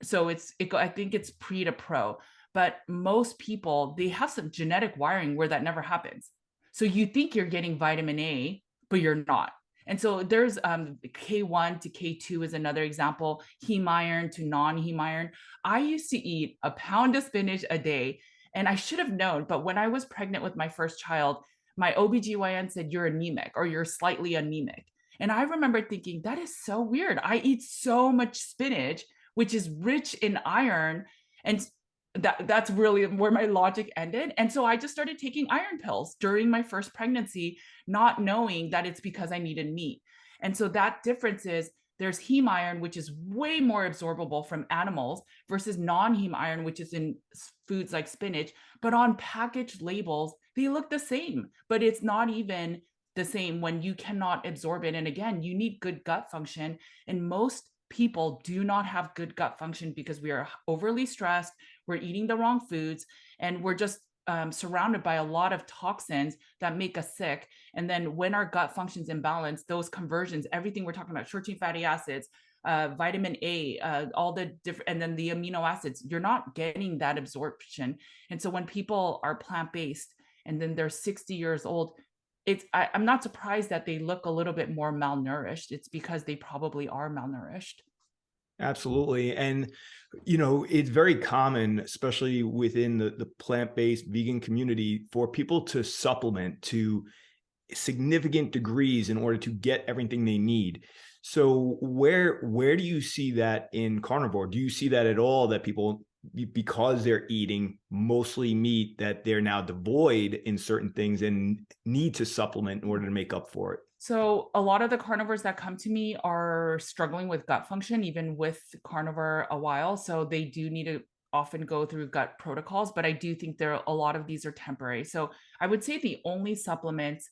So I think it's pre to pro, but most people, they have some genetic wiring where that never happens. So you think you're getting vitamin A, but you're not. And so there's K1 to K2 is another example, heme iron to non-heme iron. I used to eat a pound of spinach a day, and I should have known, but when I was pregnant with my first child, my OBGYN said, you're anemic or you're slightly anemic. And I remember thinking, that is so weird. I eat so much spinach, which is rich in iron. And that's really where my logic ended. And so I just started taking iron pills during my first pregnancy, not knowing that it's because I needed meat. And so that difference is there's heme iron, which is way more absorbable from animals, versus non-heme iron, which is in foods like spinach. But on packaged labels, they look the same, but it's not even the same when you cannot absorb it. And again, you need good gut function. And most people do not have good gut function because we are overly stressed, we're eating the wrong foods, and we're just surrounded by a lot of toxins that make us sick. And then when our gut functions imbalanced, those conversions, everything we're talking about, short chain fatty acids, vitamin A, all the different, and then the amino acids, you're not getting that absorption. And so when people are plant-based and then they're 60 years old, I'm not surprised that they look a little bit more malnourished. It's because they probably are malnourished. Absolutely. And, it's very common, especially within the plant-based vegan community, for people to supplement to significant degrees in order to get everything they need. So where do you see that in carnivore? Do you see that at all, that people, because they're eating mostly meat, that they're now devoid in certain things and need to supplement in order to make up for it? So a lot of the carnivores that come to me are struggling with gut function, even with carnivore a while. So they do need to often go through gut protocols, but I do think a lot of these are temporary. So I would say the only supplements,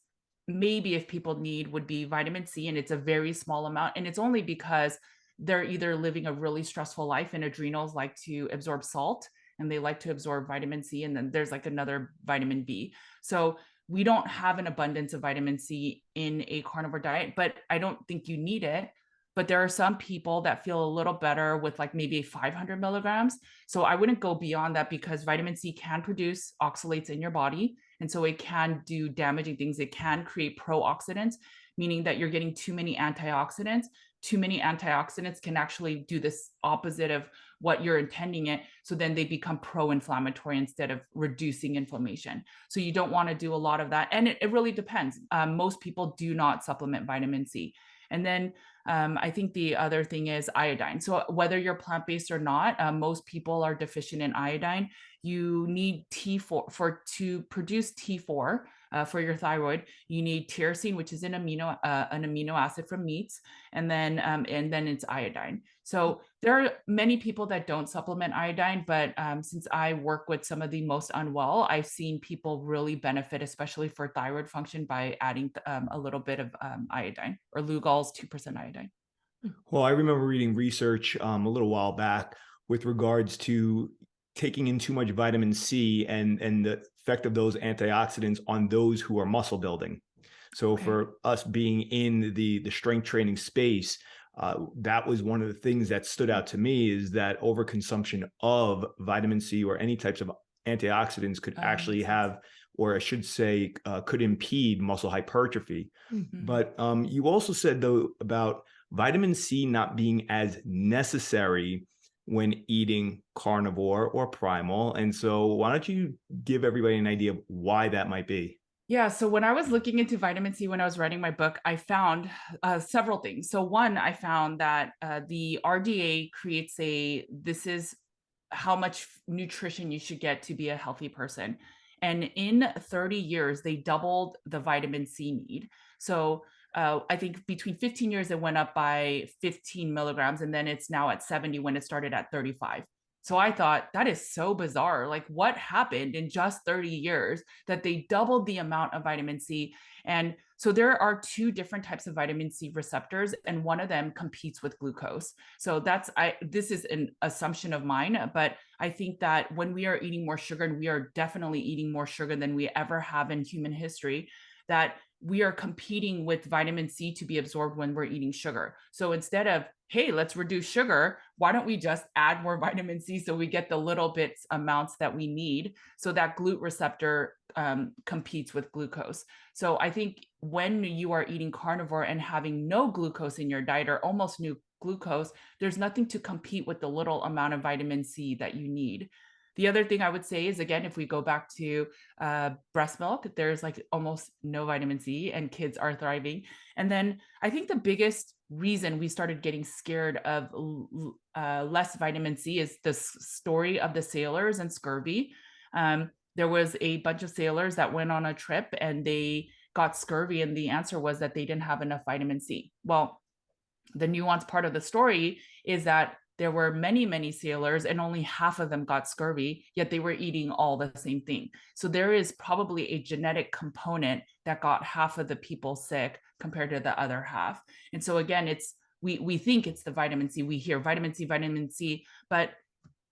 maybe if people need, would be vitamin C, and it's a very small amount. And it's only because they're either living a really stressful life and adrenals like to absorb salt and they like to absorb vitamin C. And then there's like another vitamin B. So we don't have an abundance of vitamin C in a carnivore diet, but I don't think you need it. But there are some people that feel a little better with like maybe 500 milligrams. So I wouldn't go beyond that, because vitamin C can produce oxalates in your body. And so it can do damaging things. It can create pro-oxidants, meaning that you're getting too many antioxidants. Too many antioxidants can actually do this opposite of what you're intending it. So then they become pro-inflammatory instead of reducing inflammation. So you don't want to do a lot of that. And it really depends. Most people do not supplement vitamin C. And then I think the other thing is iodine. So whether you're plant-based or not, most people are deficient in iodine. You need T4 to produce T4 for your thyroid. You need tyrosine, which is an amino acid from meats, and then it's iodine. So there are many people that don't supplement iodine, but since I work with some of the most unwell, I've seen people really benefit, especially for thyroid function, by adding a little bit of iodine, or Lugol's 2% iodine. Well, I remember reading research a little while back with regards to taking in too much vitamin C and the effect of those antioxidants on those who are muscle building. So Okay. for us being in the strength training space, that was one of the things that stood out to me, is that overconsumption of vitamin C or any types of antioxidants could actually Makes sense. have, or I should say, could impede muscle hypertrophy. Mhm. But you also said, though, about vitamin C not being as necessary when eating carnivore or primal. And so why don't you give everybody an idea of why that might be? Yeah, so when I was looking into vitamin C when I was writing my book, I found several things. So one, I found that the RDA creates this is how much nutrition you should get to be a healthy person. And in 30 years, they doubled the vitamin C need. So I think between 15 years, it went up by 15 milligrams, and then it's now at 70 when it started at 35. So I thought, that is so bizarre. Like, what happened in just 30 years that they doubled the amount of vitamin C? And so there are two different types of vitamin C receptors, and one of them competes with glucose. So this is an assumption of mine, but I think that when we are eating more sugar, and we are definitely eating more sugar than we ever have in human history, that we are competing with vitamin C to be absorbed when we're eating sugar. So instead of, hey, let's reduce sugar, why don't we just add more vitamin C so we get the little bits amounts that we need, so that GLUT receptor competes with glucose. So I think when you are eating carnivore and having no glucose in your diet, or almost no glucose, there's nothing to compete with the little amount of vitamin C that you need. The other thing I would say is, again, if we go back to breast milk, there's like almost no vitamin C, and kids are thriving. And then I think the biggest reason we started getting scared of less vitamin C is the story of the sailors and scurvy. There was a bunch of sailors that went on a trip and they got scurvy, and the answer was that they didn't have enough vitamin C. Well, the nuanced part of the story is that there were many, many sailors and only half of them got scurvy, yet they were eating all the same thing. So there is probably a genetic component that got half of the people sick compared to the other half. And so again, we think it's the vitamin C. We hear vitamin C, but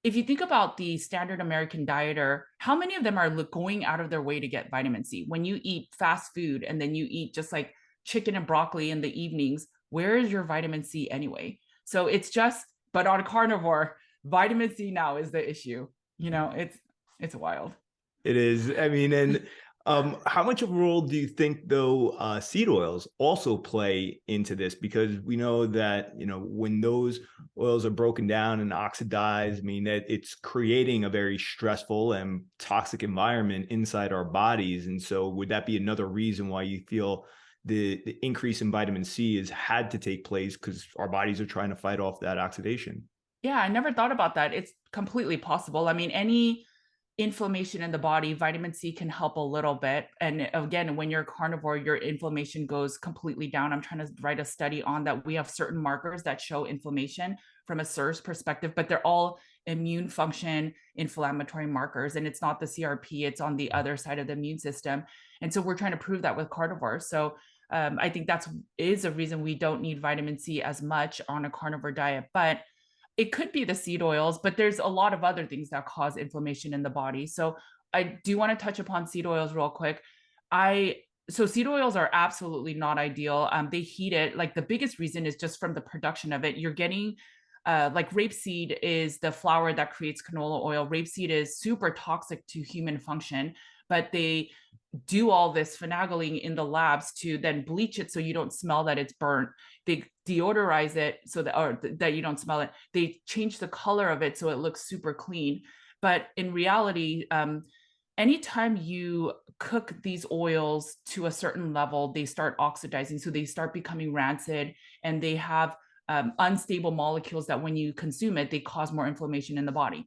if you think about the standard American dieter, how many of them are going out of their way to get vitamin C? When you eat fast food and then you eat just like chicken and broccoli in the evenings, where is your vitamin C anyway? So it's just, but on carnivore, vitamin C now is the issue. It's wild. It is. I mean, and how much of a role do you think, though, seed oils also play into this? Because we know that, when those oils are broken down and oxidized, I mean, that it's creating a very stressful and toxic environment inside our bodies. And so would that be another reason why you feel the increase in vitamin C has had to take place, because our bodies are trying to fight off that oxidation? Yeah, I never thought about that. It's completely possible. I mean, any inflammation in the body, vitamin C can help a little bit. And again, when you're carnivore, your inflammation goes completely down. I'm trying to write a study on that. We have certain markers that show inflammation from a CIRS perspective, but they're all immune function inflammatory markers. And it's not the CRP, it's on the other side of the immune system. And so we're trying to prove that with carnivore. So I think is a reason we don't need vitamin C as much on a carnivore diet. But it could be the seed oils, but there's a lot of other things that cause inflammation in the body. So I do want to touch upon seed oils real quick. So seed oils are absolutely not ideal. They heat it. Like the biggest reason is just from the production of it. You're getting like rapeseed is the flower that creates canola oil. Rapeseed is super toxic to human function, but they do all this finagling in the labs to then bleach it so you don't smell that it's burnt. They deodorize it so that you don't smell it. They change the color of it so it looks super clean. But in reality, anytime you cook these oils to a certain level, they start oxidizing. So they start becoming rancid, and they have unstable molecules that when you consume it, they cause more inflammation in the body.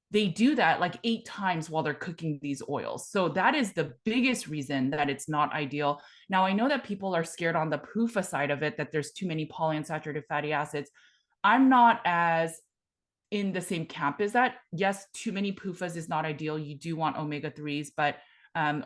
They do that like 8 times while they're cooking these oils. So that is the biggest reason that it's not ideal. Now, I know that people are scared on the PUFA side of it, that there's too many polyunsaturated fatty acids. I'm not as in the same camp as that. Yes, too many PUFAs is not ideal. You do want omega-3s, but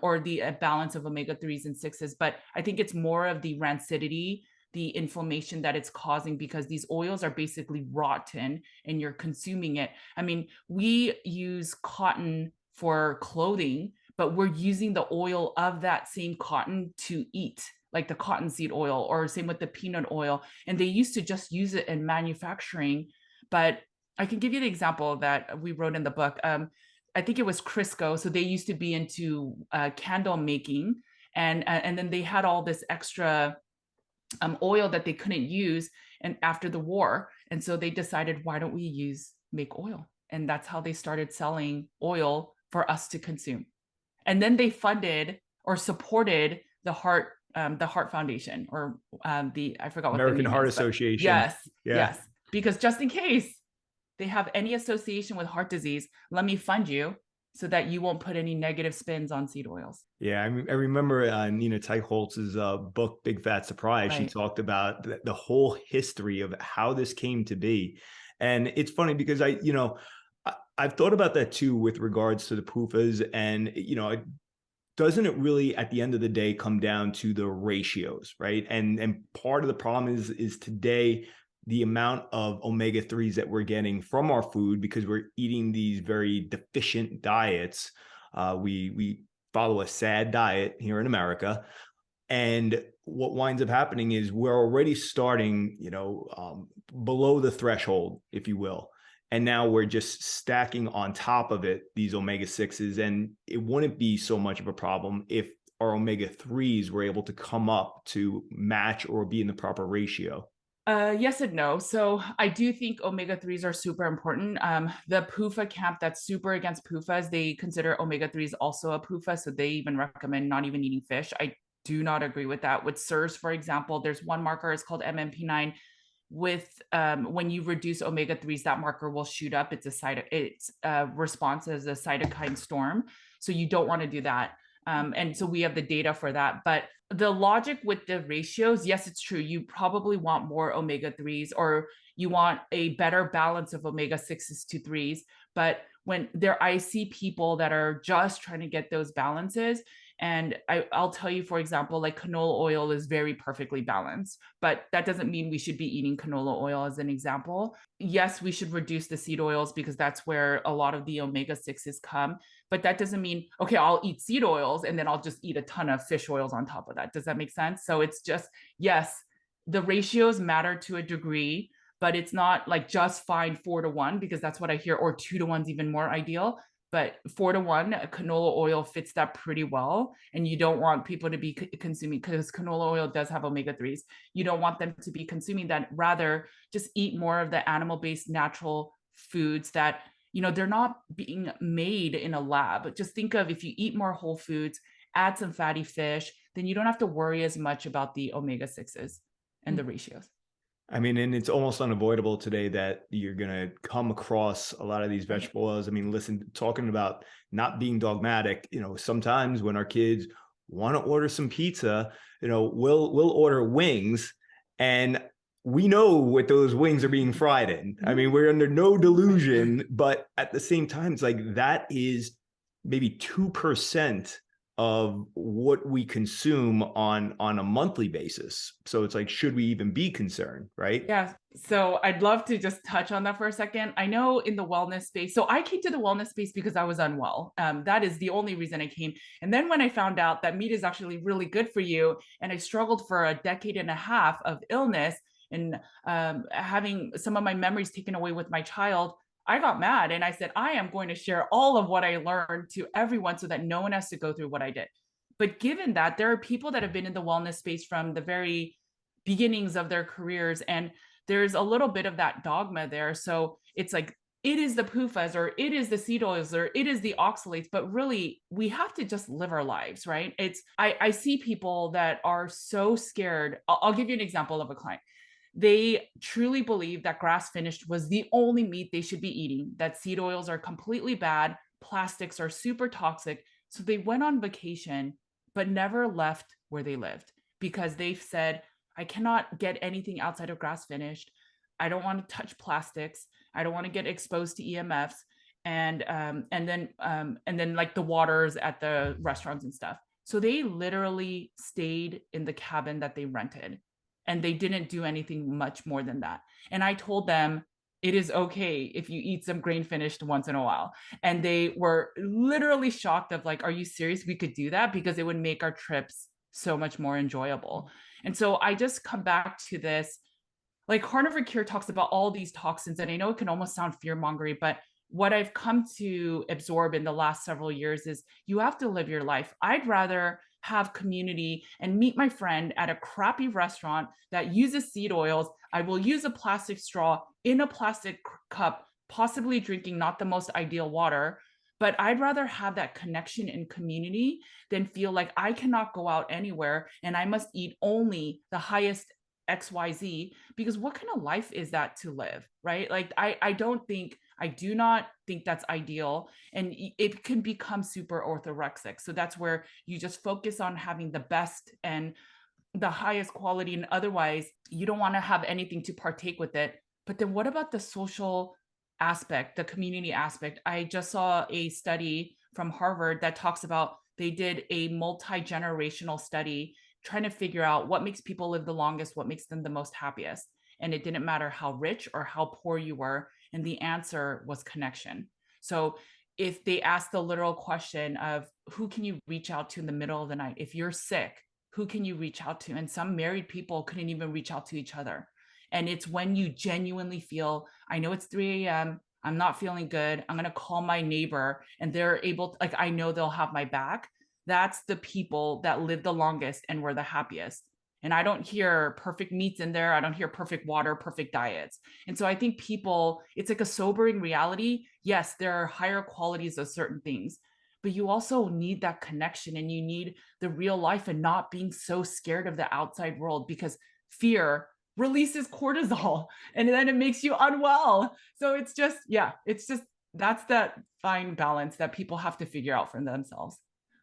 or the balance of omega-3s and 6s. But I think it's more of the rancidity, the inflammation that it's causing, because these oils are basically rotten and you're consuming it. I mean, we use cotton for clothing, but we're using the oil of that same cotton to eat, like the cottonseed oil, or same with the peanut oil. And they used to just use it in manufacturing. But I can give you the example that we wrote in the book. I think it was Crisco. So they used to be into candle making, and then they had all this extra oil that they couldn't use and after the war. And so they decided, why don't we make oil? And that's how they started selling oil for us to consume. And then they funded or supported the Heart Foundation, or I forgot what American Heart Association. Yes, yes. Because just in case they have any association with heart disease, let me fund you so that you won't put any negative spins on seed oils. Yeah, I remember Nina Teicholz's book, Big Fat Surprise. Right. She talked about the whole history of how this came to be. And it's funny because I've thought about that too with regards to the PUFAs. And, doesn't it really, at the end of the day, come down to the ratios, right? And part of the problem is today, the amount of omega-3s that we're getting from our food, because we're eating these very deficient diets. We follow a SAD diet here in America. And what winds up happening is we're already starting, below the threshold, if you will. And now we're just stacking on top of it these omega-6s. And it wouldn't be so much of a problem if our omega-3s were able to come up to match or be in the proper ratio. Yes and no. So I do think omega-3s are super important. The PUFA camp that's super against PUFAs, they consider omega-3s also a PUFA. So they even recommend not even eating fish. I do not agree with that. With CIRS, for example, there's one marker, it's called MMP9. When you reduce omega-3s, that marker will shoot up. It's response as a cytokine storm. So you don't want to do that. And so we have the data for that. But the logic with the ratios, yes, it's true. You probably want more omega-3s, or you want a better balance of omega-6s to 3s. But I see people that are just trying to get those balances. And I'll tell you, for example, like canola oil is very perfectly balanced, but that doesn't mean we should be eating canola oil as an example. Yes, we should reduce the seed oils because that's where a lot of the omega-6s come, but that doesn't mean, okay, I'll eat seed oils and then I'll just eat a ton of fish oils on top of that. Does that make sense? So it's just, yes, the ratios matter to a degree, but it's not like just fine 4-to-1, because that's what I hear, or 2-to-1's even more ideal. But 4-to-1, canola oil fits that pretty well. And you don't want people to be consuming, because canola oil does have omega-3s. You don't want them to be consuming that. Rather, just eat more of the animal-based natural foods that, they're not being made in a lab. Just think of, if you eat more whole foods, add some fatty fish, then you don't have to worry as much about the omega-6s and the ratios. I mean, and it's almost unavoidable today that you're going to come across a lot of these vegetable oils. I mean, listen, talking about not being dogmatic, sometimes when our kids want to order some pizza, we'll order wings, and we know what those wings are being fried in. I mean, we're under no delusion, but at the same time, it's like that is maybe 2% of what we consume on a monthly basis. So it's like, should we even be concerned, right? Yeah. So I'd love to just touch on that for a second. I know in the wellness space, so I came to the wellness space because I was unwell. That is the only reason I came. And then when I found out that meat is actually really good for you, and I struggled for a decade and a half of illness and having some of my memories taken away with my child, I got mad, and I said, I am going to share all of what I learned to everyone so that no one has to go through what I did. But given that there are people that have been in the wellness space from the very beginnings of their careers, and there's a little bit of that dogma there. So it's like, it is the PUFAs, or it is the seed oils, or it is the oxalates, but really we have to just live our lives, right? I see people that are so scared. I'll give you an example of a client. They truly believe that grass finished was the only meat they should be eating, that seed oils are completely bad, plastics are super toxic. So they went on vacation, but never left where they lived, because they've said, I cannot get anything outside of grass finished. I don't want to touch plastics. I don't want to get exposed to EMFs. And then like the waters at the restaurants and stuff. So they literally stayed in the cabin that they rented, and they didn't do anything much more than that. And I told them, it is okay if you eat some grain finished once in a while. And they were literally shocked of like, are you serious? We could do that? Because it would make our trips so much more enjoyable. And so I just come back to this, like Carnivore Cure talks about all these toxins, and I know it can almost sound fear-mongering, but what I've come to absorb in the last several years is you have to live your life. I'd rather have community and meet my friend at a crappy restaurant that uses seed oils. I will use a plastic straw in a plastic cup, possibly drinking not the most ideal water, but I'd rather have that connection and community than feel like I cannot go out anywhere and I must eat only the highest XYZ, because what kind of life is that to live, right? Like I do not think that's ideal, and it can become super orthorexic. So that's where you just focus on having the best and the highest quality, and otherwise you don't want to have anything to partake with it. But then what about the social aspect, the community aspect? I just saw a study from Harvard that talks about, they did a multi-generational study trying to figure out what makes people live the longest, what makes them the most happiest. And it didn't matter how rich or how poor you were. And the answer was connection. So if they asked the literal question of who can you reach out to in the middle of the night? If you're sick, who can you reach out to? And some married people couldn't even reach out to each other. And it's when you genuinely feel, I know it's 3 a.m., I'm not feeling good, I'm going to call my neighbor, and they're able to, like, I know they'll have my back. That's the people that live the longest and were the happiest. And I don't hear perfect meats in there. I don't hear perfect water, perfect diets. And so I think people, it's like a sobering reality. Yes, there are higher qualities of certain things, but you also need that connection, and you need the real life, and not being so scared of the outside world, because fear releases cortisol and then it makes you unwell. So it's just, that's that fine balance that people have to figure out for themselves.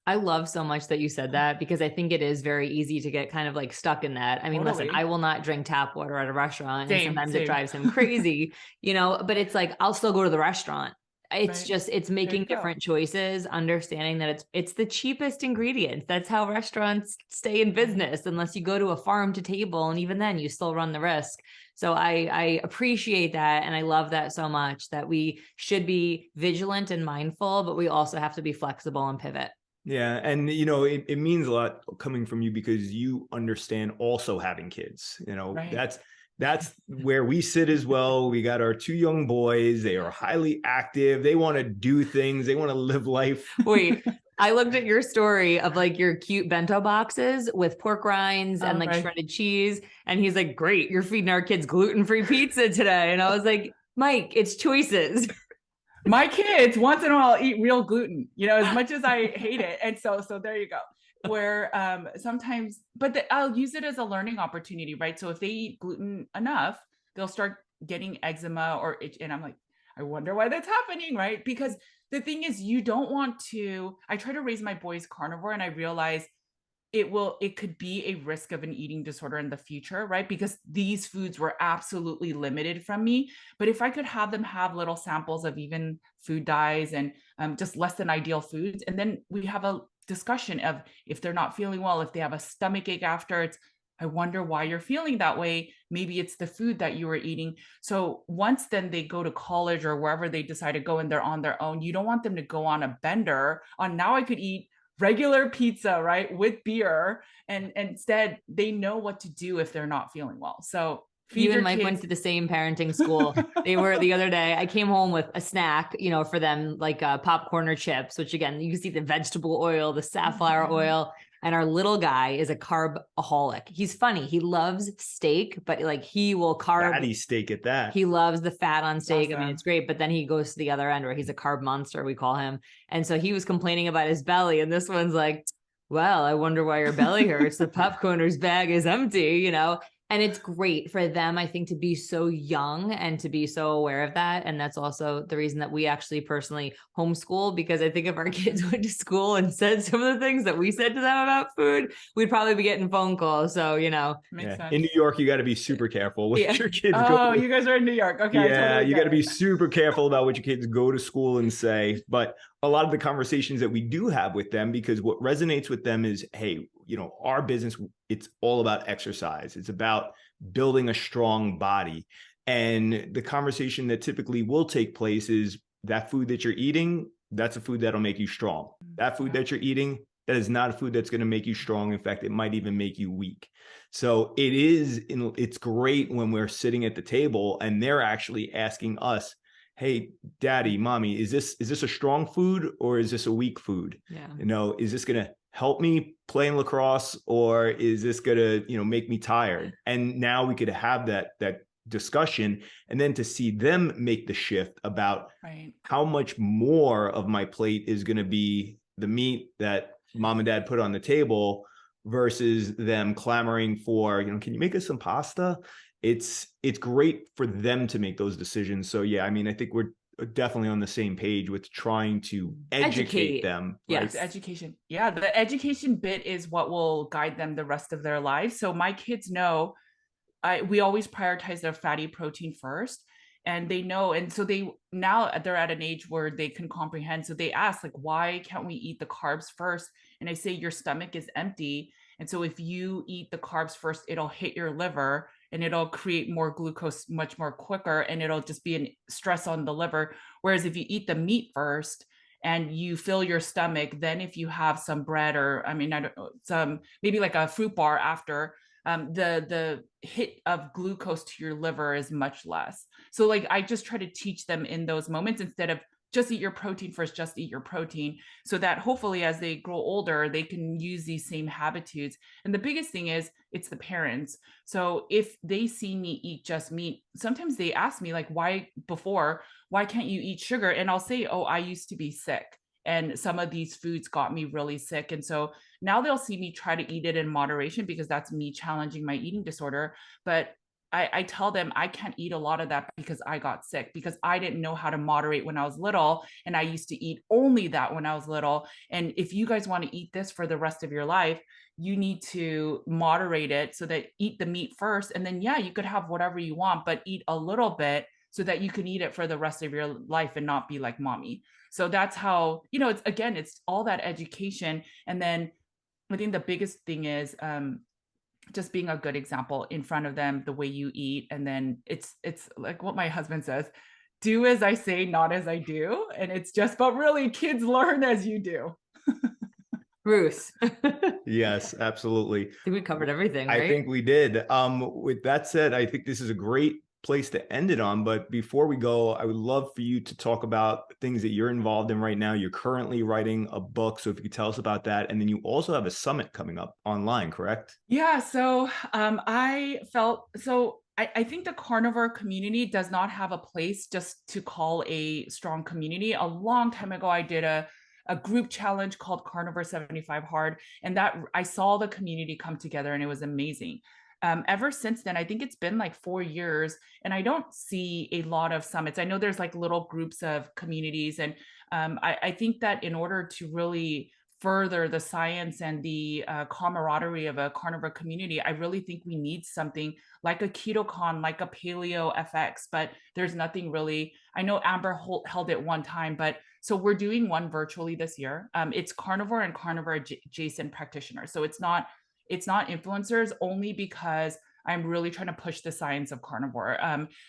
I love so much that you said that, because I think it is very easy to get kind of like stuck in that. I mean, Totally. Listen, I will not drink tap water at a restaurant, and sometimes Same. it drives him crazy, but it's like, I'll still go to the restaurant. It's Right. just, it's making different choices, understanding that it's the cheapest ingredients. That's how restaurants stay in business, unless you go to a farm to table. And even then you still run the risk. So I appreciate that. And I love that so much, that we should be vigilant and mindful, but we also have to be flexible and pivot. Yeah. And, it means a lot coming from you, because you understand also having kids, Right. That's where we sit as well. We got our 2 young boys. They are highly active. They want to do things. They want to live life. Wait, I looked at your story of like your cute bento boxes with pork rinds and like shredded cheese. And he's like, great, you're feeding our kids gluten-free pizza today. And I was like, Mike, it's choices. My kids once in a while eat real gluten, you know, as much as I hate it. And so there you go. Where sometimes, but I'll use it as a learning opportunity, right? So if they eat gluten enough, they'll start getting eczema or itch. And I'm like, I wonder why that's happening, right? Because the thing is, you don't want to, I try to raise my boys carnivore, and I realize it could be a risk of an eating disorder in the future, right? Because these foods were absolutely limited from me. But if I could have them have little samples of even food dyes and just less than ideal foods, and then we have a discussion of if they're not feeling well, if they have a stomach ache after, it's, I wonder why you're feeling that way. Maybe it's the food that you were eating. So once then they go to college or wherever they decide to go and they're on their own, you don't want them to go on a bender on, now I could eat regular pizza, right, with beer. And instead they know what to do if they're not feeling well. So you and Mike went to the same parenting school. They were the other day. I came home with a snack, you know, for them, like popcorn or chips, which again, you can see the vegetable oil, the safflower oil. And our little guy is a carbaholic. He's funny. He loves steak, but like he will carb. Fatty steak at that. He loves the fat on steak. Awesome. I mean, it's great. But then he goes to the other end where he's a carb monster, we call him. And so he was complaining about his belly. And this one's like, well, I wonder why your belly hurts. The popcorner's bag is empty, you know? And it's great for them, I think, to be so young and to be so aware of that. And that's also the reason that we actually personally homeschool, because I think if our kids went to school and said some of the things that we said to them about food, we'd probably be getting phone calls. So, you know. Makes sense. In New York, you got to be super careful with your kids. Oh, you guys are in New York. Okay. Yeah, totally you got to be super careful about what your kids go to school and say. But a lot of the conversations that we do have with them, because what resonates with them is, hey, you know, our business, it's all about exercise. It's about building a strong body. And the conversation that typically will take place is that food that you're eating, that's a food that'll make you strong. That food that you're eating, that is not a food that's going to make you strong. In fact, it might even make you weak. So it's great when we're sitting at the table and they're actually asking us, hey, daddy, mommy, is this a strong food or is this a weak food? Yeah. You know, is this going to help me playing lacrosse or is this going to, you know, make me tired? And now we could have that discussion, and then to see them make the shift about how much more of my plate is going to be the meat that mom and dad put on the table versus them clamoring for, you know, can you make us some pasta? It's great for them to make those decisions. So yeah, I mean, I think we're definitely on the same page with trying to educate them. Right? Yes, education. Yeah, the education bit is what will guide them the rest of their lives. So my kids know we always prioritize their fatty protein first, and they know. And so they're at an age where they can comprehend. So they ask, like, why can't we eat the carbs first? And I say, your stomach is empty. And so if you eat the carbs first, it'll hit your liver and it'll create more glucose much more quicker, and it'll just be a stress on the liver. Whereas if you eat the meat first and you fill your stomach, then if you have some bread or, I mean, I don't know, some, maybe like a fruit bar after, the hit of glucose to your liver is much less. So like, I just try to teach them in those moments, instead of just eat your protein first, just eat your protein, so that hopefully as they grow older, they can use these same habitudes. And the biggest thing is, it's the parents. So if they see me eat just meat, sometimes they ask me like, why can't you eat sugar? And I'll say, oh, I used to be sick, and some of these foods got me really sick. And so now they'll see me try to eat it in moderation, because that's me challenging my eating disorder. But I tell them I can't eat a lot of that because I got sick, because I didn't know how to moderate when I was little. And I used to eat only that when I was little. And if you guys want to eat this for the rest of your life, you need to moderate it, so that eat the meat first. And then, yeah, you could have whatever you want, but eat a little bit so that you can eat it for the rest of your life and not be like mommy. So that's how, you know, it's all that education. And then I think the biggest thing is, just being a good example in front of them, the way you eat. And then it's like what my husband says, do as I say, not as I do. And it's just, but really kids learn as you do. Bruce. Yes, absolutely. I think we covered everything, I right? think we did. With that said, I think this is a great place to end it on. But before we go, I would love for you to talk about things that you're involved in right now. You're currently writing a book. So if you could tell us about that. And then you also have a summit coming up online, correct? Yeah, so I think the carnivore community does not have a place just to call a strong community. A long time ago, I did a group challenge called Carnivore 75 Hard, and that I saw the community come together, and it was amazing. Ever since then, I think it's been like 4 years, and I don't see a lot of summits. I know there's like little groups of communities, and I think that in order to really further the science and the camaraderie of a carnivore community, I really think we need something like a KetoCon, like a Paleo FX, but there's nothing really. I know Amber held it one time, but so we're doing one virtually this year. It's carnivore and carnivore adjacent practitioners. So it's not influencers, only because I'm really trying to push the science of carnivore.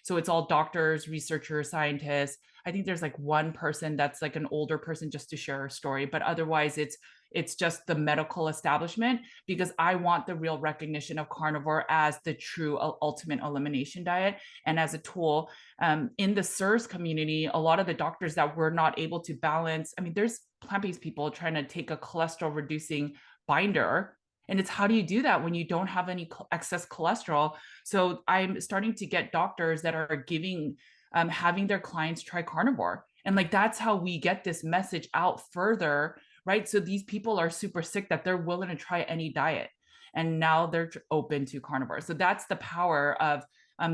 So it's all doctors, researchers, scientists. I think there's like one person that's like an older person just to share a story, but otherwise it's just the medical establishment, because I want the real recognition of carnivore as the true ultimate elimination diet and as a tool. In the CIRS community, a lot of the doctors that were not able to balance, I mean, there's plant-based people trying to take a cholesterol reducing binder, and it's how do you do that when you don't have any excess cholesterol? So I'm starting to get doctors that are giving, having their clients try carnivore. And like, that's how we get this message out further, right? So these people are super sick that they're willing to try any diet. And now they're open to carnivore. So that's the power of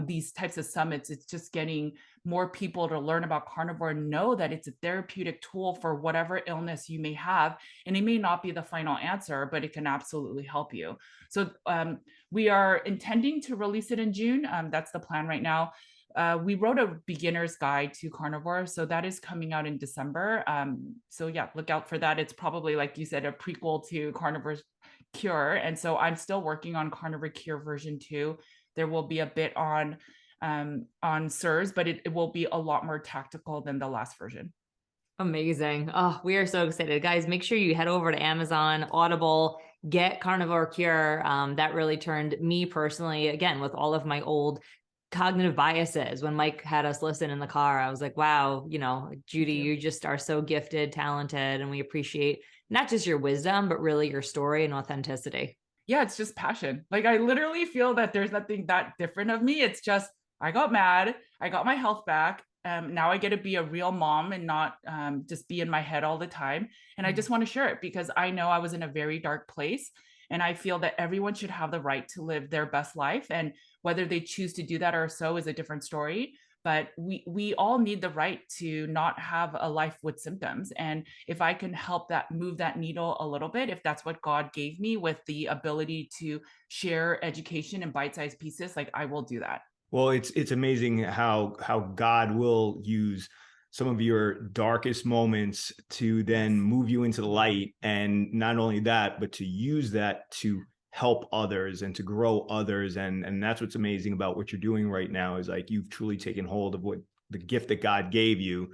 these types of summits. It's just getting more people to learn about carnivore and know that it's a therapeutic tool for whatever illness you may have. And it may not be the final answer, but it can absolutely help you. So we are intending to release it in June. That's the plan right now. We wrote a beginner's guide to carnivore, so that is coming out in December. So yeah, look out for that. It's probably, like you said, a prequel to Carnivore Cure. And so I'm still working on Carnivore Cure version 2. There will be a bit on CIRS, but it will be a lot more tactical than the last version. Amazing. Oh, we are so excited. Guys, make sure you head over to Amazon, Audible, get Carnivore Cure. That really turned me personally, again, with all of my old cognitive biases. When Mike had us listen in the car, I was like, wow, Judy, you just are so gifted, talented, and we appreciate not just your wisdom, but really your story and authenticity. Yeah, it's just passion. Like, I literally feel that there's nothing that different of me. It's just, I got mad, I got my health back. Now I get to be a real mom and not just be in my head all the time. And I just want to share it because I know I was in a very dark place. And I feel that everyone should have the right to live their best life. And whether they choose to do that or so is a different story. But we all need the right to not have a life with symptoms. And if I can help that move that needle a little bit, if that's what God gave me with the ability to share education in bite-sized pieces, like, I will do that. Well, it's amazing how God will use some of your darkest moments to then move you into the light. And not only that, but to use that to help others and to grow others. And that's what's amazing about what you're doing right now, is like, you've truly taken hold of what the gift that God gave you,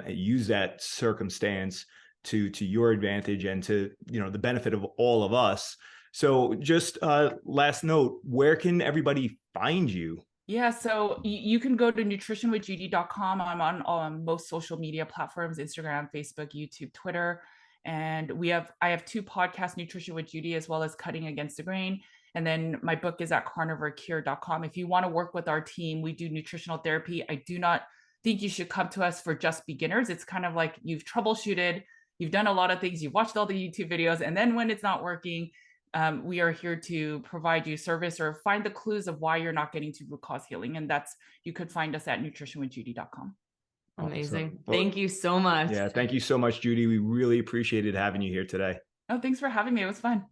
use that circumstance to your advantage and to, the benefit of all of us. So just last note, where can everybody find you? Yeah, so you can go to nutritionwithjudy.com. I'm on most social media platforms: Instagram, Facebook, YouTube, Twitter. And I have 2 podcasts, Nutrition with Judy, as well as Cutting Against the Grain. And then my book is at carnivorecure.com. If you want to work with our team, we do nutritional therapy. I do not think you should come to us for just beginners. It's kind of like you've troubleshooted, you've done a lot of things, you've watched all the YouTube videos, and then when it's not working, we are here to provide you service or find the clues of why you're not getting to root cause healing. And you could find us at nutritionwithjudy.com. Amazing. Awesome. Thank you so much. Yeah, thank you so much, Judy. We really appreciated having you here today. Oh, thanks for having me. It was fun.